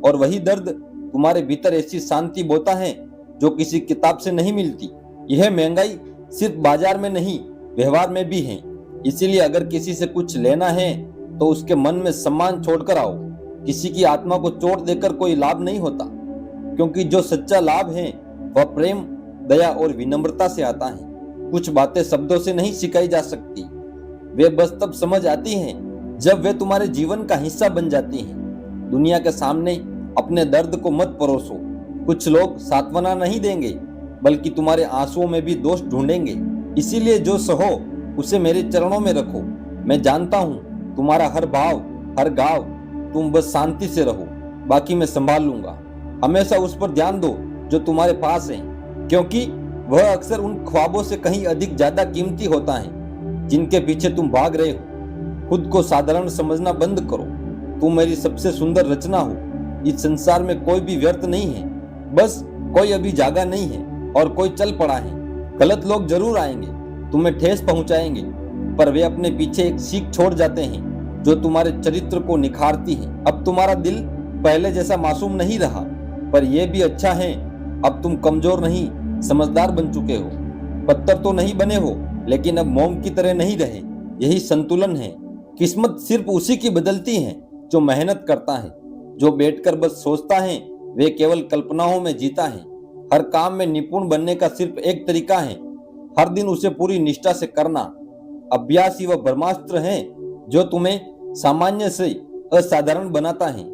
और वही दर्द तुम्हारे भीतर ऐसी शांति बोता है जो किसी किताब से नहीं मिलती। यह महंगाई सिर्फ बाजार में नहीं, व्यवहार में भी है। इसीलिए अगर किसी से कुछ लेना है तो उसके मन में सम्मान छोड़कर आओ। किसी की आत्मा को चोट देकर कोई लाभ नहीं होता, क्योंकि जो सच्चा लाभ है वह प्रेम, दया और विनम्रता से आता है। कुछ बातें शब्दों से नहीं सिखाई जा सकती, वे बस तब समझ आती हैं जब वे तुम्हारे जीवन का हिस्सा बन जाती हैं। दुनिया के सामने अपने दर्द को मत परोसो। कुछ लोग सांत्वना नहीं देंगे, बल्कि तुम्हारे आंसुओं में भी दोष ढूंढेंगे। इसीलिए जो सहो उसे मेरे चरणों में रखो। मैं जानता हूँ तुम्हारा हर भाव, हर घाव। तुम बस शांति से रहो, बाकी मैं संभाल लूंगा। हमेशा उस पर ध्यान दो जो तुम्हारे पास है, क्योंकि वह अक्सर उन ख्वाबों से कहीं अधिक ज्यादा कीमती होता है जिनके पीछे तुम भाग रहे हो। खुद को साधारण समझना बंद करो। तुम मेरी सबसे सुंदर रचना हो। इस संसार में कोई भी व्यर्थ नहीं है, बस कोई अभी जागा नहीं है और कोई चल पड़ा है। गलत लोग जरूर आएंगे, तुम्हें ठेस पहुंचाएंगे, पर वे अपने पीछे एक सीख छोड़ जाते हैं जो तुम्हारे चरित्र को निखारती है। अब तुम्हारा दिल पहले जैसा मासूम नहीं रहा, पर यह भी अच्छा है, अब तुम कमजोर नहीं, समझदार बन चुके हो। पत्थर तो नहीं बने हो, लेकिन अब मोम की तरह नहीं रहे। यही संतुलन है। किस्मत सिर्फ उसी की बदलती है जो मेहनत करता है। जो बैठकर बस सोचता है वे केवल कल्पनाओं में जीता है। हर काम में निपुण बनने का सिर्फ एक तरीका है, हर दिन उसे पूरी निष्ठा से करना। अभ्यास ही वह ब्रह्मास्त्र है जो तुम्हें सामान्य से असाधारण बनाता है।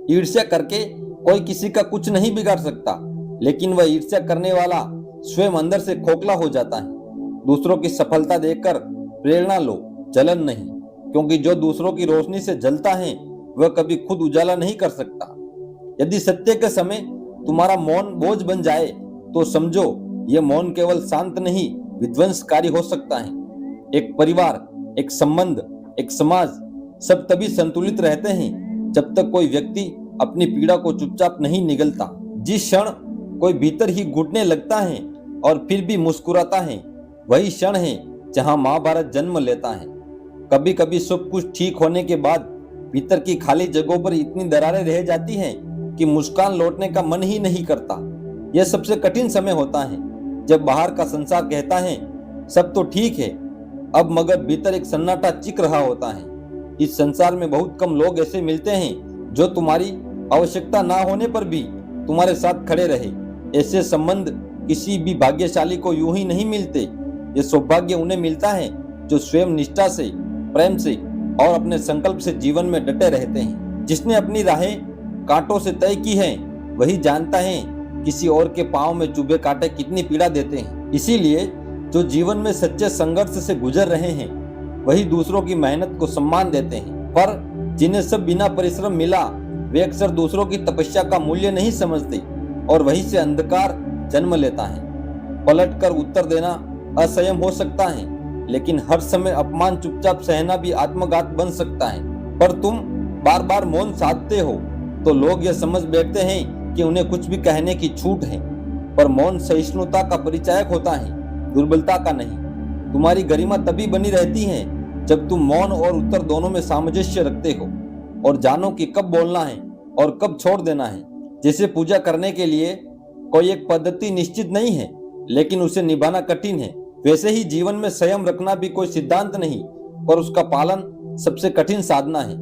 ईर्ष्या करके कोई किसी का कुछ नहीं बिगाड़ सकता, लेकिन वह ईर्ष्या करने वाला स्वयं अंदर से खोखला हो जाता है। दूसरों की सफलता देखकर प्रेरणा लो, जलन नहीं, क्योंकि जो दूसरों की रोशनी से जलता है वह कभी खुद उजाला नहीं कर सकता। यदि सत्य के समय तुम्हारा मौन बोझ बन जाए तो समझो यह मौन केवल शांत नहीं विध्वंसकारी हो सकता है। एक परिवार, एक संबंध, एक समाज सब तभी संतुलित रहते हैं जब तक कोई व्यक्ति अपनी पीड़ा को चुपचाप नहीं निगलता। जिस क्षण कोई भीतर ही घुटने लगता है और फिर भी मुस्कुराता है, वही क्षण है जहां महाभारत जन्म लेता है। कभी कभी सब कुछ ठीक होने के बाद भीतर की खाली जगहों पर इतनी दरारें रह जाती हैं कि मुस्कान लौटने का मन ही नहीं करता। यह सबसे कठिन समय होता है जब बाहर का संसार कहता है सब तो ठीक है अब, मगर भीतर एक सन्नाटा चिक रहा होता है। इस संसार में बहुत कम लोग ऐसे मिलते हैं जो तुम्हारी आवश्यकता ना होने पर भी तुम्हारे साथ खड़े रहे। ऐसे संबंध किसी भी भाग्यशाली को यूं ही नहीं मिलते। ये सौभाग्य उन्हें मिलता है जो स्वयं निष्ठा से, प्रेम से और अपने संकल्प से जीवन में डटे रहते हैं। जिसने अपनी राहें कांटों से तय की है वही जानता है किसी और के पांव में चुभे कांटे कितनी पीड़ा देते हैं। इसीलिए जो जीवन में सच्चे संघर्ष से गुजर रहे हैं वही दूसरों की मेहनत को सम्मान देते हैं, पर जिन्हें सब बिना परिश्रम मिला वे अक्सर दूसरों की तपस्या का मूल्य नहीं समझते और वहीं से अंधकार जन्म लेता है। पलटकर उत्तर देना असंयम हो सकता है, लेकिन हर समय अपमान चुपचाप सहना भी आत्मघात बन सकता है। पर तुम बार बार मौन साधते हो तो लोग यह समझ बैठते हैं कि उन्हें कुछ भी कहने की छूट है, पर मौन सहिष्णुता का परिचायक होता है, दुर्बलता का नहीं। तुम्हारी गरिमा तभी बनी रहती है जब तुम मौन और उत्तर दोनों में सामंजस्य रखते हो और जानो कि कब बोलना है और कब छोड़ देना है। जैसे पूजा करने के लिए कोई एक पद्धति निश्चित नहीं है, लेकिन उसे निभाना कठिन है, वैसे ही जीवन में संयम रखना भी कोई सिद्धांत नहीं, पर उसका पालन सबसे कठिन साधना है।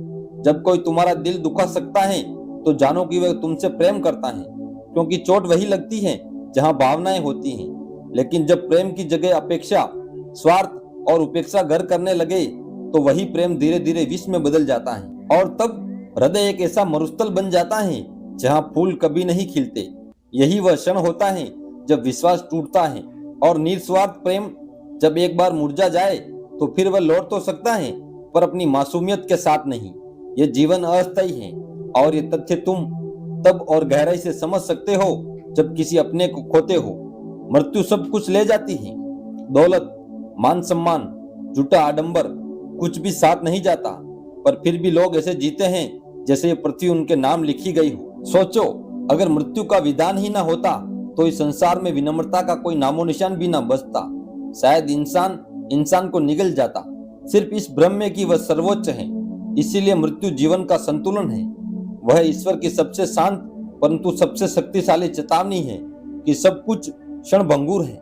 जब कोई तुम्हारा दिल दुखा सकता है तो जानो कि वह तुमसे प्रेम करता है, क्योंकि चोट वही लगती है जहां भावनाएं होती हैं। लेकिन जब प्रेम की जगह अपेक्षा, स्वार्थ और उपेक्षा घर करने लगे तो वही प्रेम धीरे धीरे विष में बदल जाता है और तब हृदय एक ऐसा मरुस्थल बन जाता है जहां फूल कभी नहीं खिलते। यही वह क्षण होता है जब विश्वास टूटता है और निस्वार्थ प्रेम जब एक बार मुरझा जाए तो फिर वह लौट तो सकता है, पर अपनी मासूमियत के साथ नहीं। यह जीवन अस्थायी है और ये तथ्य तुम तब और गहराई से समझ सकते हो जब किसी अपने को खोते हो। मृत्यु सब कुछ ले जाती है, दौलत, मान सम्मान, झूठा आडंबर, कुछ भी साथ नहीं जाता, पर फिर भी लोग ऐसे जीते हैं जैसे ये पृथ्वी उनके नाम लिखी गई हो। सोचो, अगर मृत्यु का विधान ही ना होता तो इस संसार में विनम्रता का कोई नामो निशान भी ना बचता। शायद इंसान को निगल जाता, सिर्फ इस भ्रम में कि वह सर्वोच्च है। इसीलिए मृत्यु जीवन का संतुलन है। वह ईश्वर की सबसे शांत परंतु सबसे शक्तिशाली चेतावनी है कि सब कुछ क्षणभंगुर है।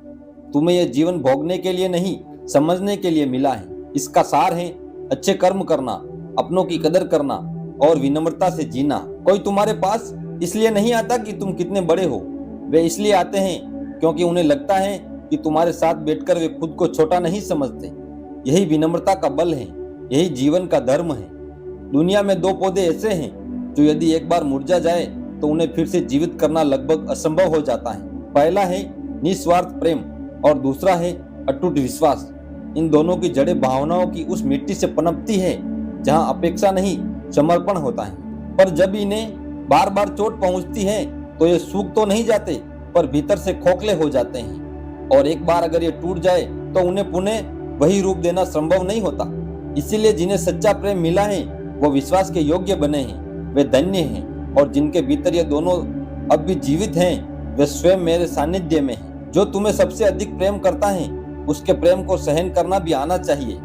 तुम्हें यह जीवन भोगने के लिए नहीं, समझने के लिए मिला है। इसका सार है अच्छे कर्म करना, अपनों की कदर करना और विनम्रता से जीना। कोई तुम्हारे पास इसलिए नहीं आता कि तुम कितने बड़े हो, वे इसलिए आते हैं क्योंकि उन्हें लगता है कि तुम्हारे साथ बैठकर वे खुद को छोटा नहीं समझते। यही विनम्रता का बल है, यही जीवन का धर्म है। दुनिया में दो पौधे ऐसे हैं जो यदि एक बार मुरझा जाए तो उन्हें फिर से जीवित करना लगभग असंभव हो जाता है। पहला है निस्वार्थ प्रेम और दूसरा है अटूट विश्वास। इन दोनों की जड़ें भावनाओं की उस मिट्टी से पनपती है जहां अपेक्षा नहीं, समर्पण होता है। पर जब इन्हें बार बार चोट पहुंचती है तो ये सूख तो नहीं जाते, पर भीतर से खोखले हो जाते हैं और एक बार अगर ये टूट जाए तो उन्हें पुनः वही रूप देना संभव नहीं होता। इसीलिए जिन्हें सच्चा प्रेम मिला है वो विश्वास के योग्य बने हैं, वे धन्य हैं, और जिनके भीतर ये दोनों अब भी जीवित हैं वे स्वयं मेरे सानिध्य में हैं। जो तुम्हें सबसे अधिक प्रेम करता है उसके प्रेम को सहन करना भी आना चाहिए,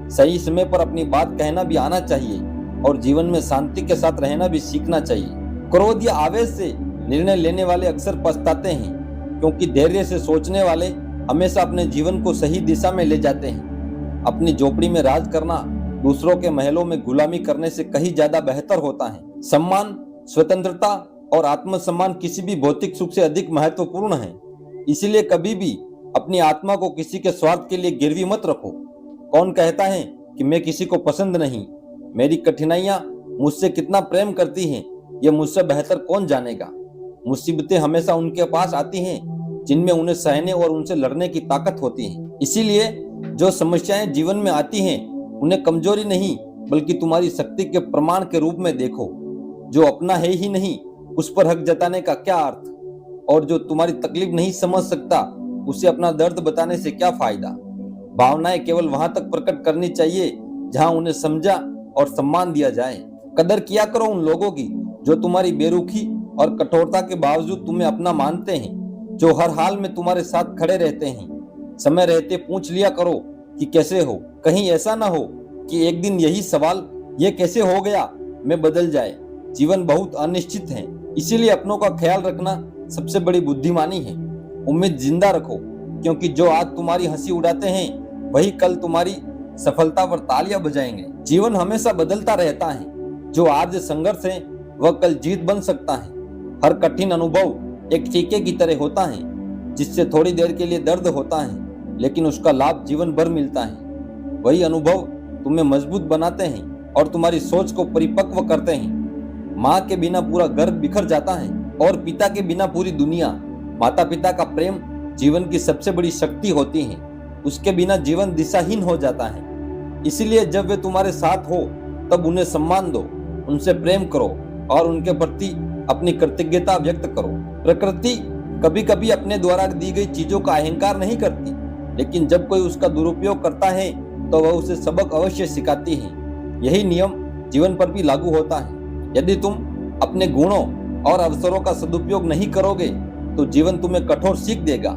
सही समय पर अपनी बात कहना भी आना चाहिए और जीवन में शांति के साथ रहना भी सीखना चाहिए। क्रोध या आवेश से निर्णय लेने वाले अक्सर पछताते हैं, क्योंकि धैर्य से सोचने वाले हमेशा अपने जीवन को सही दिशा में ले जाते हैं। अपनी झोपड़ी में राज करना दूसरों के महलों में गुलामी करने से कहीं ज्यादा बेहतर होता है। सम्मान, स्वतंत्रता और आत्मसम्मान किसी भी भौतिक सुख से अधिक महत्वपूर्ण है। इसलिए कभी भी अपनी आत्मा को किसी के स्वार्थ के लिए गिरवी मत रखो। कौन कहता है कि मैं किसी को पसंद नहीं? मेरी कठिनाइयां मुझसे कितना प्रेम करती हैं, यह मुझसे बेहतर कौन जानेगा? मुसीबतें हमेशा उनके पास आती हैं जिनमें उन्हें सहने और उनसे लड़ने की ताकत होती है। इसीलिए जो समस्याएं जीवन में आती हैं उन्हें कमजोरी नहीं बल्कि तुम्हारी शक्ति के प्रमाण के रूप में देखो। जो अपना है ही नहीं उस पर हक जताने का क्या अर्थ? और जो तुम्हारी तकलीफ नहीं समझ सकता उसे अपना दर्द बताने से क्या फायदा? भावनाएं केवल वहां तक प्रकट करनी चाहिए जहां उन्हें समझा और सम्मान दिया जाए। कदर किया करो उन लोगों की जो तुम्हारी बेरुखी और कठोरता के बावजूद तुम्हें अपना मानते हैं, जो हर हाल में तुम्हारे साथ खड़े रहते हैं। समय रहते पूछ लिया करो कि कैसे हो। कहीं ऐसा ना हो कि एक दिन यही सवाल, ये कैसे हो गया, में बदल जाए। जीवन बहुत अनिश्चित है, इसीलिए अपनों का ख्याल रखना सबसे बड़ी बुद्धिमानी है। उम्मीद जिंदा रखो, क्योंकि जो आज तुम्हारी हंसी उड़ाते हैं वही कल तुम्हारी सफलता पर तालियां बजाएंगे। जीवन हमेशा बदलता रहता है। जो आज संघर्ष है वह कल जीत बन सकता है। हर कठिन अनुभव एक टीके की तरह होता है, जिससे थोड़ी देर के लिए दर्द होता है लेकिन उसका लाभ जीवन भर मिलता है। वही अनुभव तुम्हें मजबूत बनाते हैं और तुम्हारी सोच को परिपक्व करते हैं। माँ के बिना पूरा घर बिखर जाता है और पिता के बिना पूरी दुनिया। माता पिता का प्रेम जीवन की सबसे बड़ी शक्ति होती है, उसके बिना जीवन दिशाहीन हो जाता है। इसीलिए जब वे तुम्हारे साथ हो तब उन्हें सम्मान दो, उनसे प्रेम करो और उनके प्रति अपनी कृतज्ञता व्यक्त करो। प्रकृति कभी कभी अपने द्वारा दी गई चीजों का अहंकार नहीं करती, लेकिन जब कोई उसका दुरुपयोग करता है तो वह उसे सबक अवश्य सिखाती है। यही नियम जीवन पर भी लागू होता है। यदि तुम अपने गुणों और अवसरों का सदुपयोग नहीं करोगे तो जीवन तुम्हें कठोर सीख देगा।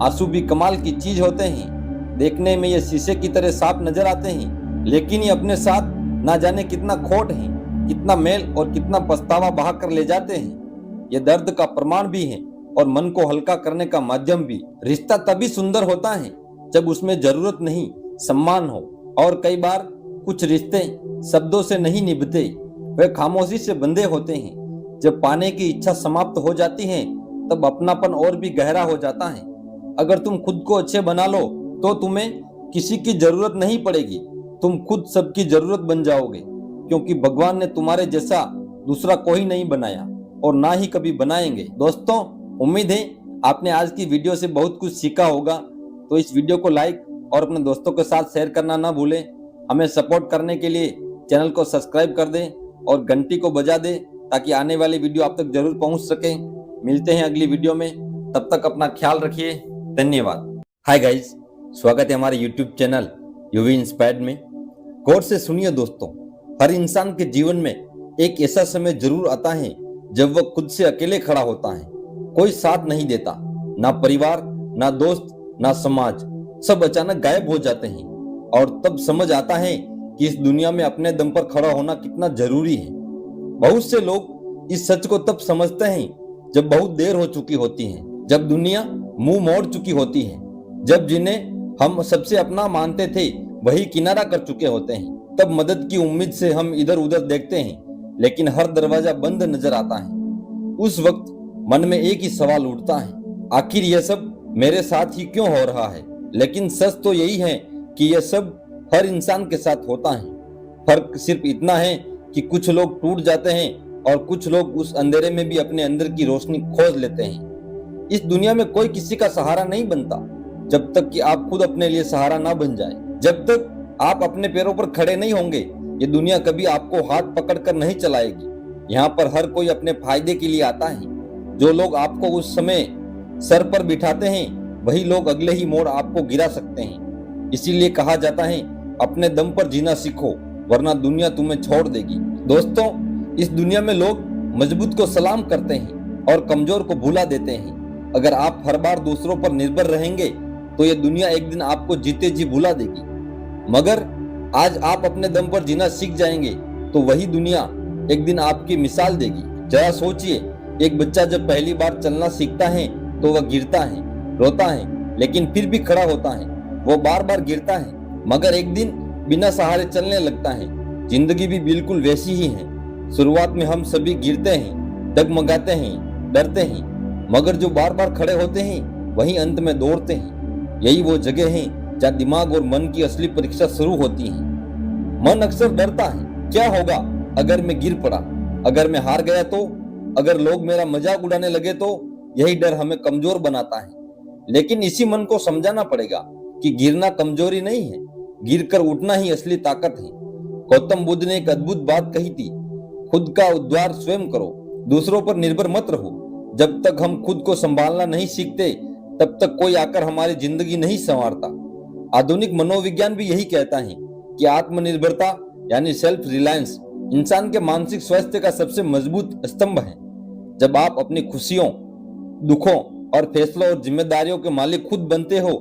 आंसू भी कमाल की चीज होते हैं। देखने में ये शीशे की तरह साफ नजर आते हैं, लेकिन ये अपने साथ ना जाने कितना खोट है, कितना मेल और कितना पछतावा बहा कर ले जाते हैं। ये दर्द का प्रमाण भी है और मन को हल्का करने का माध्यम भी। रिश्ता तभी सुंदर होता है जब उसमें जरूरत नहीं, सम्मान हो। और कई बार कुछ रिश्ते शब्दों से नहीं निभते, वे खामोशी से बंधे होते हैं। जब पाने की इच्छा समाप्त हो जाती है तब अपनापन और भी गहरा हो जाता है। अगर तुम खुद को अच्छे बना लो तो तुम्हें किसी की जरूरत नहीं पड़ेगी, तुम खुद सबकी जरूरत बन जाओगे, क्योंकि भगवान ने तुम्हारे जैसा दूसरा कोई नहीं बनाया और ना ही कभी बनाएंगे। दोस्तों, उम्मीद है आपने आज की वीडियो से बहुत कुछ सीखा होगा। तो इस वीडियो को लाइक और अपने दोस्तों के साथ शेयर करना ना भूलें। हमें सपोर्ट करने के लिए चैनल को सब्सक्राइब कर दें और घंटी को बजा दें ताकि आने वाली वीडियो आप तक जरूर पहुंच सके। मिलते हैं अगली वीडियो में, तब तक अपना ख्याल रखिए। धन्यवाद। हाय गाइज, स्वागत है हमारे यूट्यूब चैनल यूवी इंस्पायर्ड में। गौर से सुनिए दोस्तों, हर इंसान के जीवन में एक ऐसा समय जरूर आता है जब वह खुद से अकेले खड़ा होता है। कोई साथ नहीं देता, ना परिवार, ना दोस्त, ना समाज, सब अचानक गायब हो जाते हैं। और तब समझ आता है कि इस दुनिया में अपने दम पर खड़ा होना कितना जरूरी है। बहुत से लोग इस सच को तब समझते हैं जब बहुत देर हो चुकी होती है, जब दुनिया मुंह मोड़ चुकी होती है, जब जिन्हें हम सबसे अपना मानते थे वही किनारा कर चुके होते हैं। तब मदद की उम्मीद से हम इधर उधर देखते हैं, लेकिन हर दरवाजा बंद नजर आता है। उस वक्त मन में एक ही सवाल उठता है, आखिर यह सब मेरे साथ ही क्यों हो रहा है? लेकिन सच तो यही है कि यह सब हर इंसान के साथ होता है। फर्क सिर्फ इतना है कि कुछ लोग टूट जाते हैं और कुछ लोग उस अंधेरे में भी अपने अंदर की रोशनी खोज लेते हैं। इस दुनिया में कोई किसी का सहारा नहीं बनता जब तक कि आप खुद अपने लिए सहारा ना बन जाए। जब तक आप अपने पैरों पर खड़े नहीं होंगे, ये दुनिया कभी आपको हाथ पकड़कर नहीं चलाएगी। यहाँ पर हर कोई अपने फायदे के लिए आता है। जो लोग आपको उस समय सर पर बिठाते हैं वही लोग अगले ही मोड़ आपको गिरा सकते हैं। इसीलिए कहा जाता है, अपने दम पर जीना सीखो वरना दुनिया तुम्हें छोड़ देगी। दोस्तों, इस दुनिया में लोग मजबूत को सलाम करते हैं और कमजोर को भुला देते हैं। अगर आप हर बार दूसरों पर निर्भर रहेंगे तो ये दुनिया एक दिन आपको जीते जी भुला देगी। मगर आज आप अपने दम पर जीना सीख जाएंगे तो वही दुनिया एक दिन आपकी मिसाल देगी। जरा सोचिए, एक बच्चा जब पहली बार चलना सीखता है तो वह गिरता है, रोता है, लेकिन फिर भी खड़ा होता है। वो बार बार गिरता है मगर एक दिन बिना सहारे चलने लगता है। जिंदगी भी बिल्कुल वैसी ही है। शुरुआत में हम सभी गिरते हैं, डगमगाते हैं, डरते हैं, मगर जो बार बार खड़े होते हैं वही अंत में दौड़ते हैं। यही वो जगह है जहाँ दिमाग और मन की असली परीक्षा शुरू होती है। मन अक्सर डरता है, क्या होगा अगर मैं गिर पड़ा, अगर मैं हार गया तो, अगर लोग मेरा मजाक उड़ाने लगे तो। यही डर हमें कमजोर बनाता है। लेकिन इसी मन को समझाना पड़ेगा कि गिरना कमजोरी नहीं है, गिरकर उठना ही असली ताकत है। गौतम बुद्ध ने एक अद्भुत बात कही थी, खुद का उद्धार स्वयं करो, दूसरों पर निर्भर मत रहो। जब तक हम खुद को संभालना नहीं सीखते तब तक कोई आकर हमारी जिंदगी नहीं संवारता। आधुनिक मनोविज्ञान भी यही कहता है कि आत्मनिर्भरता यानी सेल्फ रिलायंस इंसान के मानसिक स्वास्थ्य का सबसे मजबूत स्तंभ है। जब आप अपनी खुशियों, दुखों और फैसलों और जिम्मेदारियों के मालिक खुद बनते हो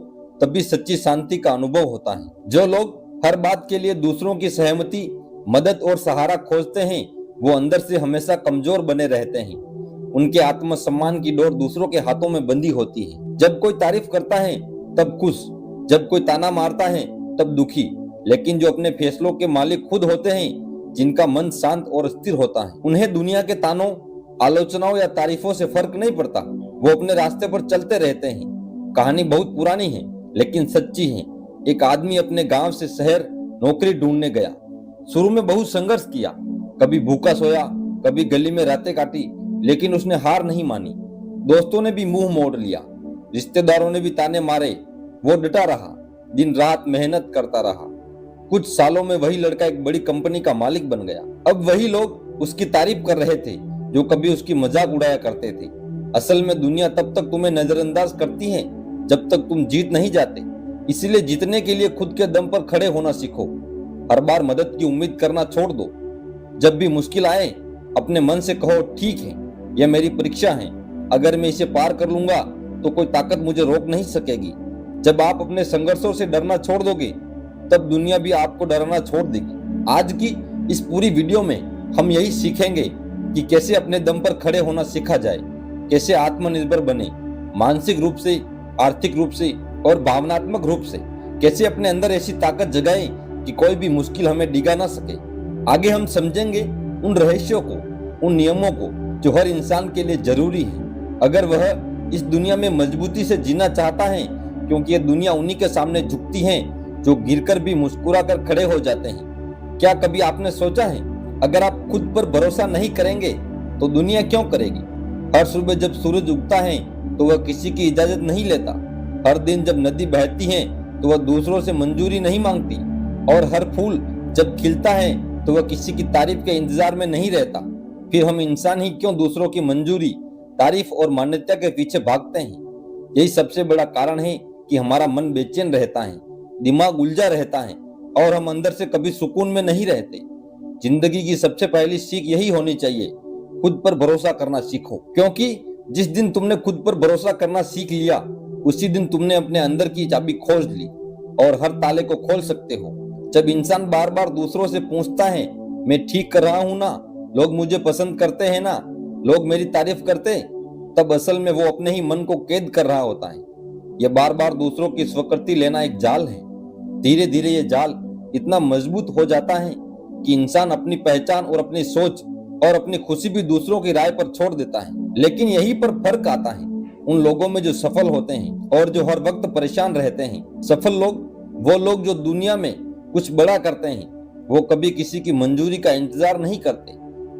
तभी सच्ची शांति का अनुभव होता है। जो लोग हर बात के लिए दूसरों की सहमति, मदद और सहारा खोजते हैं वो अंदर से हमेशा कमजोर बने रहते हैं। उनके आत्मसम्मान की डोर दूसरों के हाथों में बंधी होती है। जब कोई तारीफ करता है तब खुश, जब कोई ताना मारता है तब दुखी। लेकिन जो अपने फैसलों के मालिक खुद होते हैं, जिनका मन शांत और स्थिर होता है, उन्हें दुनिया के तानों, आलोचनाओं या तारीफों से फर्क नहीं पड़ता। वो अपने रास्ते पर चलते रहते हैं। कहानी बहुत पुरानी है लेकिन सच्ची है। एक आदमी अपने गांव से शहर नौकरी ढूंढने गया। शुरू में बहुत संघर्ष किया, कभी भूखा सोया, कभी गली में रातें काटी, लेकिन उसने हार नहीं मानी। दोस्तों ने भी मुंह मोड़ लिया, रिश्तेदारों ने भी ताने मारे, वो डटा रहा, दिन रात मेहनत करता रहा। कुछ सालों में वही लड़का एक बड़ी कंपनी का मालिक बन गया। अब वही लोग उसकी तारीफ कर रहे थे जो कभी उसकी मजाक उड़ाया करते थे। असल में दुनिया तब तक तुम्हें नजरअंदाज करती है जब तक तुम जीत नहीं जाते। इसलिए जीतने के लिए खुद के दम पर खड़े होना सीखो। हर बार मदद की उम्मीद करना छोड़ दो। जब भी मुश्किल आए अपने मन से कहो, ठीक है, यह मेरी परीक्षा है, अगर मैं इसे पार कर लूंगा तो कोई ताकत मुझे रोक नहीं सकेगी। जब आप अपने संघर्षों से डरना छोड़ दोगे तब दुनिया भी आपको डरना छोड़ देगी। आज की इस पूरी वीडियो में हम यही सीखेंगे कि कैसे अपने दम पर खड़े होना सीखा जाए, कैसे आत्मनिर्भर बने, मानसिक रूप से, आर्थिक रूप से और भावनात्मक रूप से, कैसे अपने अंदर ऐसी ताकत जगाएं कि कोई भी मुश्किल हमें डिगा ना सके। आगे हम समझेंगे उन रहस्यों को, उन नियमों को जो हर इंसान के लिए जरूरी है अगर वह इस दुनिया में मजबूती से जीना चाहता है, क्योंकि यह दुनिया उन्हीं के सामने झुकती है जो गिरकर भी मुस्कुरा कर खड़े हो जाते हैं। क्या कभी आपने सोचा है अगर आप खुद पर भरोसा नहीं करेंगे तो दुनिया क्यों करेगी? हर सुबह जब सूरज उगता है तो वह किसी की इजाजत नहीं लेता। हर दिन जब नदी बहती है तो वह दूसरों से मंजूरी नहीं मांगती। और हर फूल जब खिलता है तो वह किसी की तारीफ के इंतजार में नहीं रहता। फिर हम इंसान ही क्यों दूसरों की मंजूरी, तारीफ और मान्यता के पीछे भागते हैं? यही सबसे बड़ा कारण है कि हमारा मन बेचैन रहता है, दिमाग उलझा रहता है और हम अंदर से कभी सुकून में नहीं रहते। जिंदगी की सबसे पहली सीख यही होनी चाहिए, खुद पर भरोसा करना सीखो। क्योंकि जिस दिन तुमने खुद पर भरोसा करना सीख लिया उसी दिन तुमने अपने अंदर की चाबी खोज ली और हर ताले को खोल सकते हो। जब इंसान बार बार दूसरों से पूछता है, मैं ठीक कर रहा हूं ना, लोग मुझे पसंद करते हैं ना, लोग मेरी तारीफ करते, तब असल में वो अपने ही मन को कैद कर रहा होता है। यह बार बार दूसरों की स्वीकृति लेना एक जाल है। धीरे धीरे ये जाल इतना मजबूत हो जाता है कि इंसान अपनी पहचान और अपनी सोच और अपनी खुशी भी दूसरों की राय पर छोड़ देता है। लेकिन यहीं पर फर्क आता है उन लोगों में जो सफल होते हैं और जो हर वक्त परेशान रहते हैं। सफल लोग वो लोग जो दुनिया में कुछ बड़ा करते हैं, वो कभी किसी की मंजूरी का इंतजार नहीं करते।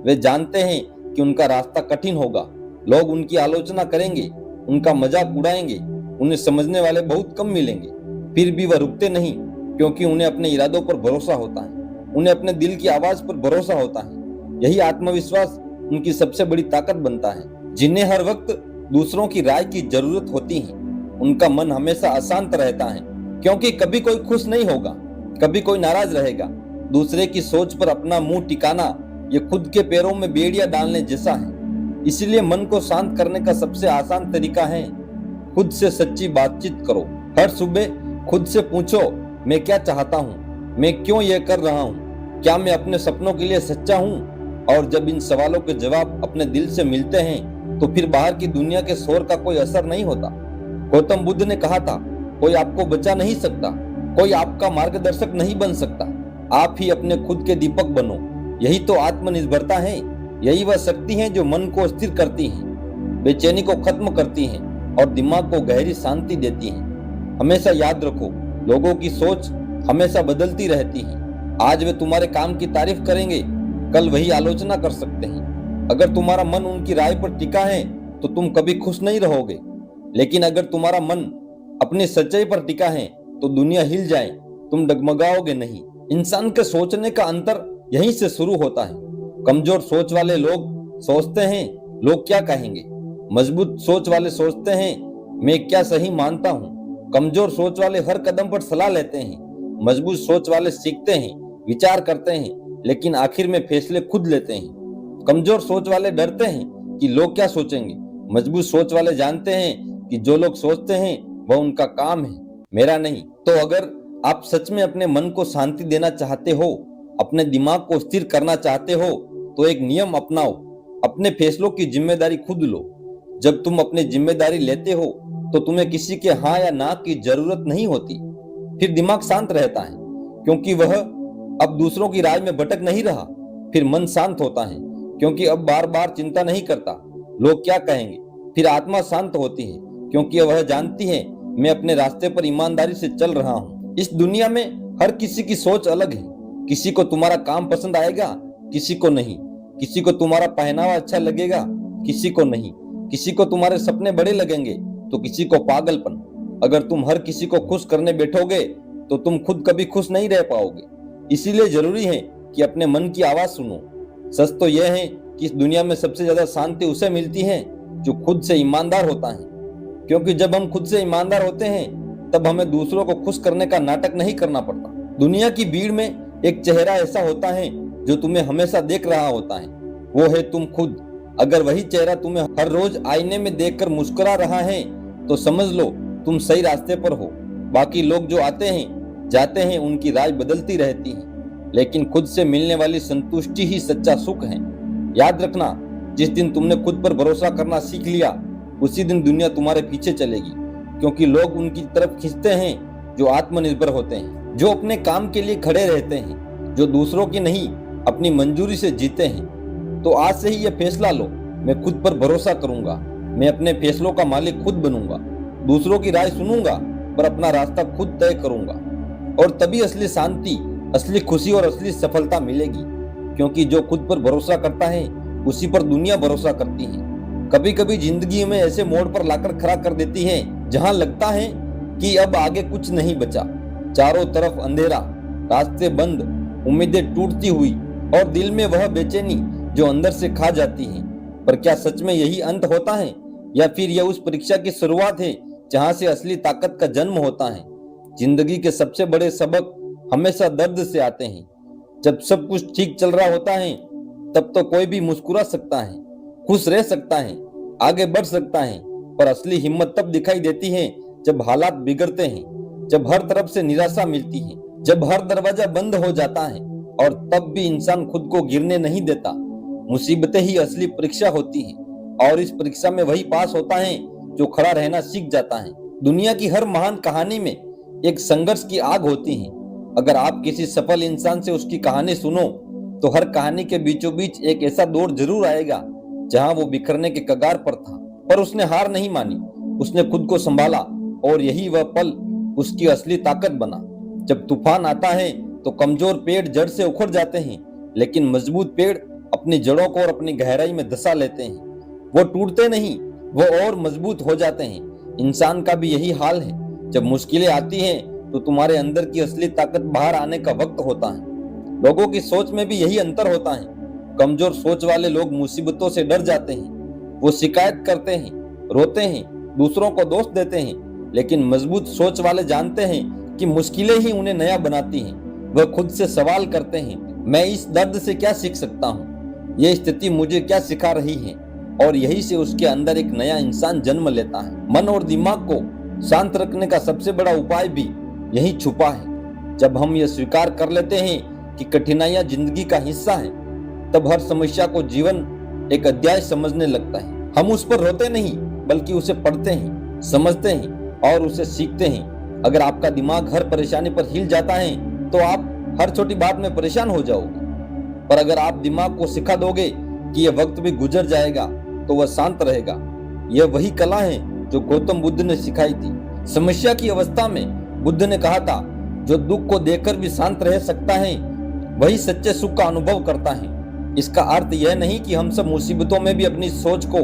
वे जानते हैं कि उनका रास्ता कठिन होगा, लोग उनकी आलोचना करेंगे, उनका मजाक उड़ाएंगे, उन्हें समझने वाले बहुत कम मिलेंगे। फिर भी वह रुकते नहीं, क्योंकि उन्हें अपने इरादों पर भरोसा होता है, उन्हें अपने दिल की आवाज पर भरोसा होता है। यही आत्मविश्वास उनकी सबसे बड़ी ताकत बनता है। जिन्हें हर वक्त दूसरों की राय की जरूरत होती है, उनका मन हमेशा अशांत रहता है, क्योंकि कभी कोई खुश नहीं होगा, कभी कोई नाराज रहेगा। दूसरे की सोच पर अपना मुंह टिकाना ये खुद के पैरों में बेड़ियां डालने जैसा है। इसलिए मन को शांत करने का सबसे आसान तरीका है, खुद से सच्ची बातचीत करो। हर सुबह खुद से पूछो, मैं क्या चाहता हूँ, मैं क्यों ये कर रहा हूँ, क्या मैं अपने सपनों के लिए सच्चा हूँ? और जब इन सवालों के जवाब अपने दिल से मिलते हैं तो फिर बाहर की दुनिया के शोर का कोई असर नहीं होता। गौतम बुद्ध ने कहा था, कोई आपको बचा नहीं सकता, कोई आपका मार्गदर्शक नहीं बन सकता, आप ही अपने खुद के दीपक बनो। यही तो आत्मनिर्भरता है, यही वह शक्ति है जो मन को स्थिर करती है, बेचैनी को खत्म करती है और दिमाग को गहरी शांति देती है। हमेशा याद रखो, लोगों की सोच हमेशा बदलती रहती है। आज वे तुम्हारे काम की तारीफ करेंगे, कल वही आलोचना कर सकते हैं। अगर तुम्हारा मन उनकी राय पर टिका है तो तुम कभी खुश नहीं रहोगे, लेकिन अगर तुम्हारा मन अपनी सच्चाई पर टिका है तो दुनिया हिल जाए, तुम डगमगाओगे नहीं। इंसान के सोचने का अंतर यहीं से शुरू होता है। कमजोर सोच वाले लोग सोचते हैं लोग क्या कहेंगे, मजबूत सोच वाले सोचते हैं मैं क्या सही मानता हूँ। कमजोर सोच वाले हर कदम पर सलाह लेते हैं, मजबूत सोच वाले सीखते हैं, विचार करते हैं, लेकिन आखिर में फैसले खुद लेते हैं। कमजोर सोच वाले डरते हैं कि लोग क्या सोचेंगे, मजबूत सोच वाले जानते हैं कि जो लोग सोचते हैं वह उनका काम है, मेरा नहीं। तो अगर आप सच में अपने मन को शांति देना चाहते हो, अपने दिमाग को स्थिर करना चाहते हो, तो एक नियम अपनाओ, अपने फैसलों की जिम्मेदारी खुद लो। जब तुम अपनी जिम्मेदारी लेते हो तो तुम्हें किसी के हाँ या ना की जरूरत नहीं होती। फिर दिमाग शांत रहता है क्योंकि वह अब दूसरों की राय में भटक नहीं रहा। फिर मन शांत होता है क्योंकि अब बार बार चिंता नहीं करता लोग क्या कहेंगे। फिर आत्मा शांत होती है क्योंकि वह जानती है मैं अपने रास्ते पर ईमानदारी से चल रहा हूँ। इस दुनिया में हर किसी की सोच अलग है। किसी को तुम्हारा काम पसंद आएगा, किसी को नहीं। किसी को तुम्हारा पहनावा अच्छा लगेगा, किसी को नहीं। किसी को तुम्हारे सपने बड़े लगेंगे तो किसी को पागलपन। अगर तुम हर किसी को खुश करने बैठोगे तो तुम खुद कभी खुश नहीं रह पाओगे। इसीलिए जरूरी है कि अपने मन की आवाज सुनो। सच तो यह है कि इस दुनिया में सबसे ज्यादा शांति उसे मिलती है जो खुद से ईमानदार होता है, क्योंकि जब हम खुद से ईमानदार होते हैं तब हमें दूसरों को खुश करने का नाटक नहीं करना पड़ता। दुनिया की भीड़ में एक चेहरा ऐसा होता है जो तुम्हें हमेशा देख रहा होता है, वो है तुम खुद। अगर वही चेहरा तुम्हें हर रोज आईने में देखकर मुस्कुरा रहा है तो समझ लो तुम सही रास्ते पर हो। बाकी लोग जो आते हैं जाते हैं, उनकी राय बदलती रहती है, लेकिन खुद से मिलने वाली संतुष्टि ही सच्चा सुख है। याद रखना, जिस दिन तुमने खुद पर भरोसा करना सीख लिया उसी दिन दुनिया तुम्हारे पीछे चलेगी, क्योंकि लोग उनकी तरफ खींचते हैं जो आत्मनिर्भर होते हैं, जो अपने काम के लिए खड़े रहते हैं, जो दूसरों की नहीं अपनी मंजूरी से जीते हैं। तो आज से ही यह फैसला लो, मैं खुद पर भरोसा करूंगा, मैं अपने फैसलों का मालिक खुद बनूंगा, दूसरों की राय सुनूंगा पर अपना रास्ता खुद तय करूंगा। और तभी असली शांति, असली खुशी और असली सफलता मिलेगी, क्योंकि जो खुद पर भरोसा करता है उसी पर दुनिया भरोसा करती है। कभी कभी जिंदगी में ऐसे मोड़ पर लाकर खड़ा कर देती है जहां लगता है कि अब आगे कुछ नहीं बचा, चारों तरफ अंधेरा, रास्ते बंद, उम्मीदें टूटती हुई और दिल में वह बेचैनी जो अंदर से खा जाती है। पर क्या सच में यही अंत होता है, या फिर यह उस परीक्षा की शुरुआत है जहां से असली ताकत का जन्म होता है? जिंदगी के सबसे बड़े सबक हमेशा दर्द से आते हैं। जब सब कुछ ठीक चल रहा होता है तब तो कोई भी मुस्कुरा सकता है, खुश रह सकता है, आगे बढ़ सकता है, पर असली हिम्मत तब दिखाई देती है जब हालात बिगड़ते हैं, जब हर तरफ से निराशा मिलती है, जब हर दरवाजा बंद हो जाता है। और तब भी इंसान खुद को गिरने नहीं देता। मुसीबतें ही असली परीक्षा होती हैं और इस परीक्षा में वही पास होता है जो खड़ा रहना सीख जाता है। दुनिया की हर महान कहानी में एक संघर्ष की आग होती है। अगर आप किसी सफल इंसान से उसकी कहानी सुनो तो हर कहानी के बीचों बीच एक ऐसा दौर जरूर आएगा जहां वो बिखरने के कगार पर था, पर उसने हार नहीं मानी, उसने खुद को संभाला और यही वह पल उसकी असली ताकत बना। जब तूफान आता है तो कमजोर पेड़ जड़ से उखड़ जाते हैं, लेकिन मजबूत पेड़ अपनी जड़ों को और अपनी गहराई में धंसा लेते हैं। वो टूटते नहीं, वो और मजबूत हो जाते हैं। इंसान का भी यही हाल है। जब मुश्किलें आती हैं तो तुम्हारे अंदर की असली ताकत बाहर आने का वक्त होता है। लोगों की सोच में भी यही अंतर होता है। कमजोर सोच वाले लोग मुसीबतों से डर जाते हैं, वो शिकायत करते हैं, रोते हैं, दूसरों को दोष देते हैं, लेकिन मजबूत सोच वाले जानते हैं कि मुश्किलें ही उन्हें नया बनाती हैं। वह खुद से सवाल करते हैं, मैं इस दर्द से क्या सीख सकता हूँ, यह स्थिति मुझे क्या सिखा रही है, और यही से उसके अंदर एक नया इंसान जन्म लेता है। मन और दिमाग को शांत रखने का सबसे बड़ा उपाय भी यही छुपा है। जब हम यह स्वीकार कर लेते हैं कि कठिनाइयां जिंदगी का हिस्सा है, तब हर समस्या को जीवन एक अध्याय समझने लगता है। हम उस पर रोते नहीं बल्कि उसे पढ़ते हैं, समझते हैं और उसे सीखते हैं। अगर आपका दिमाग हर परेशानी पर हिल जाता है तो आप हर छोटी बात में परेशान हो जाओगे, पर अगर आप दिमाग को सिखा दोगे कि यह वक्त भी गुजर जाएगा तो वह शांत रहेगा। यह वही कला है जो गौतम बुद्ध ने सिखाई थी। समस्या की अवस्था में बुद्ध ने कहा था, जो दुख को देखकर भी शांत रह सकता है वही सच्चे सुख का अनुभव करता है। इसका अर्थ यह नहीं कि हम सब मुसीबतों में भी अपनी सोच को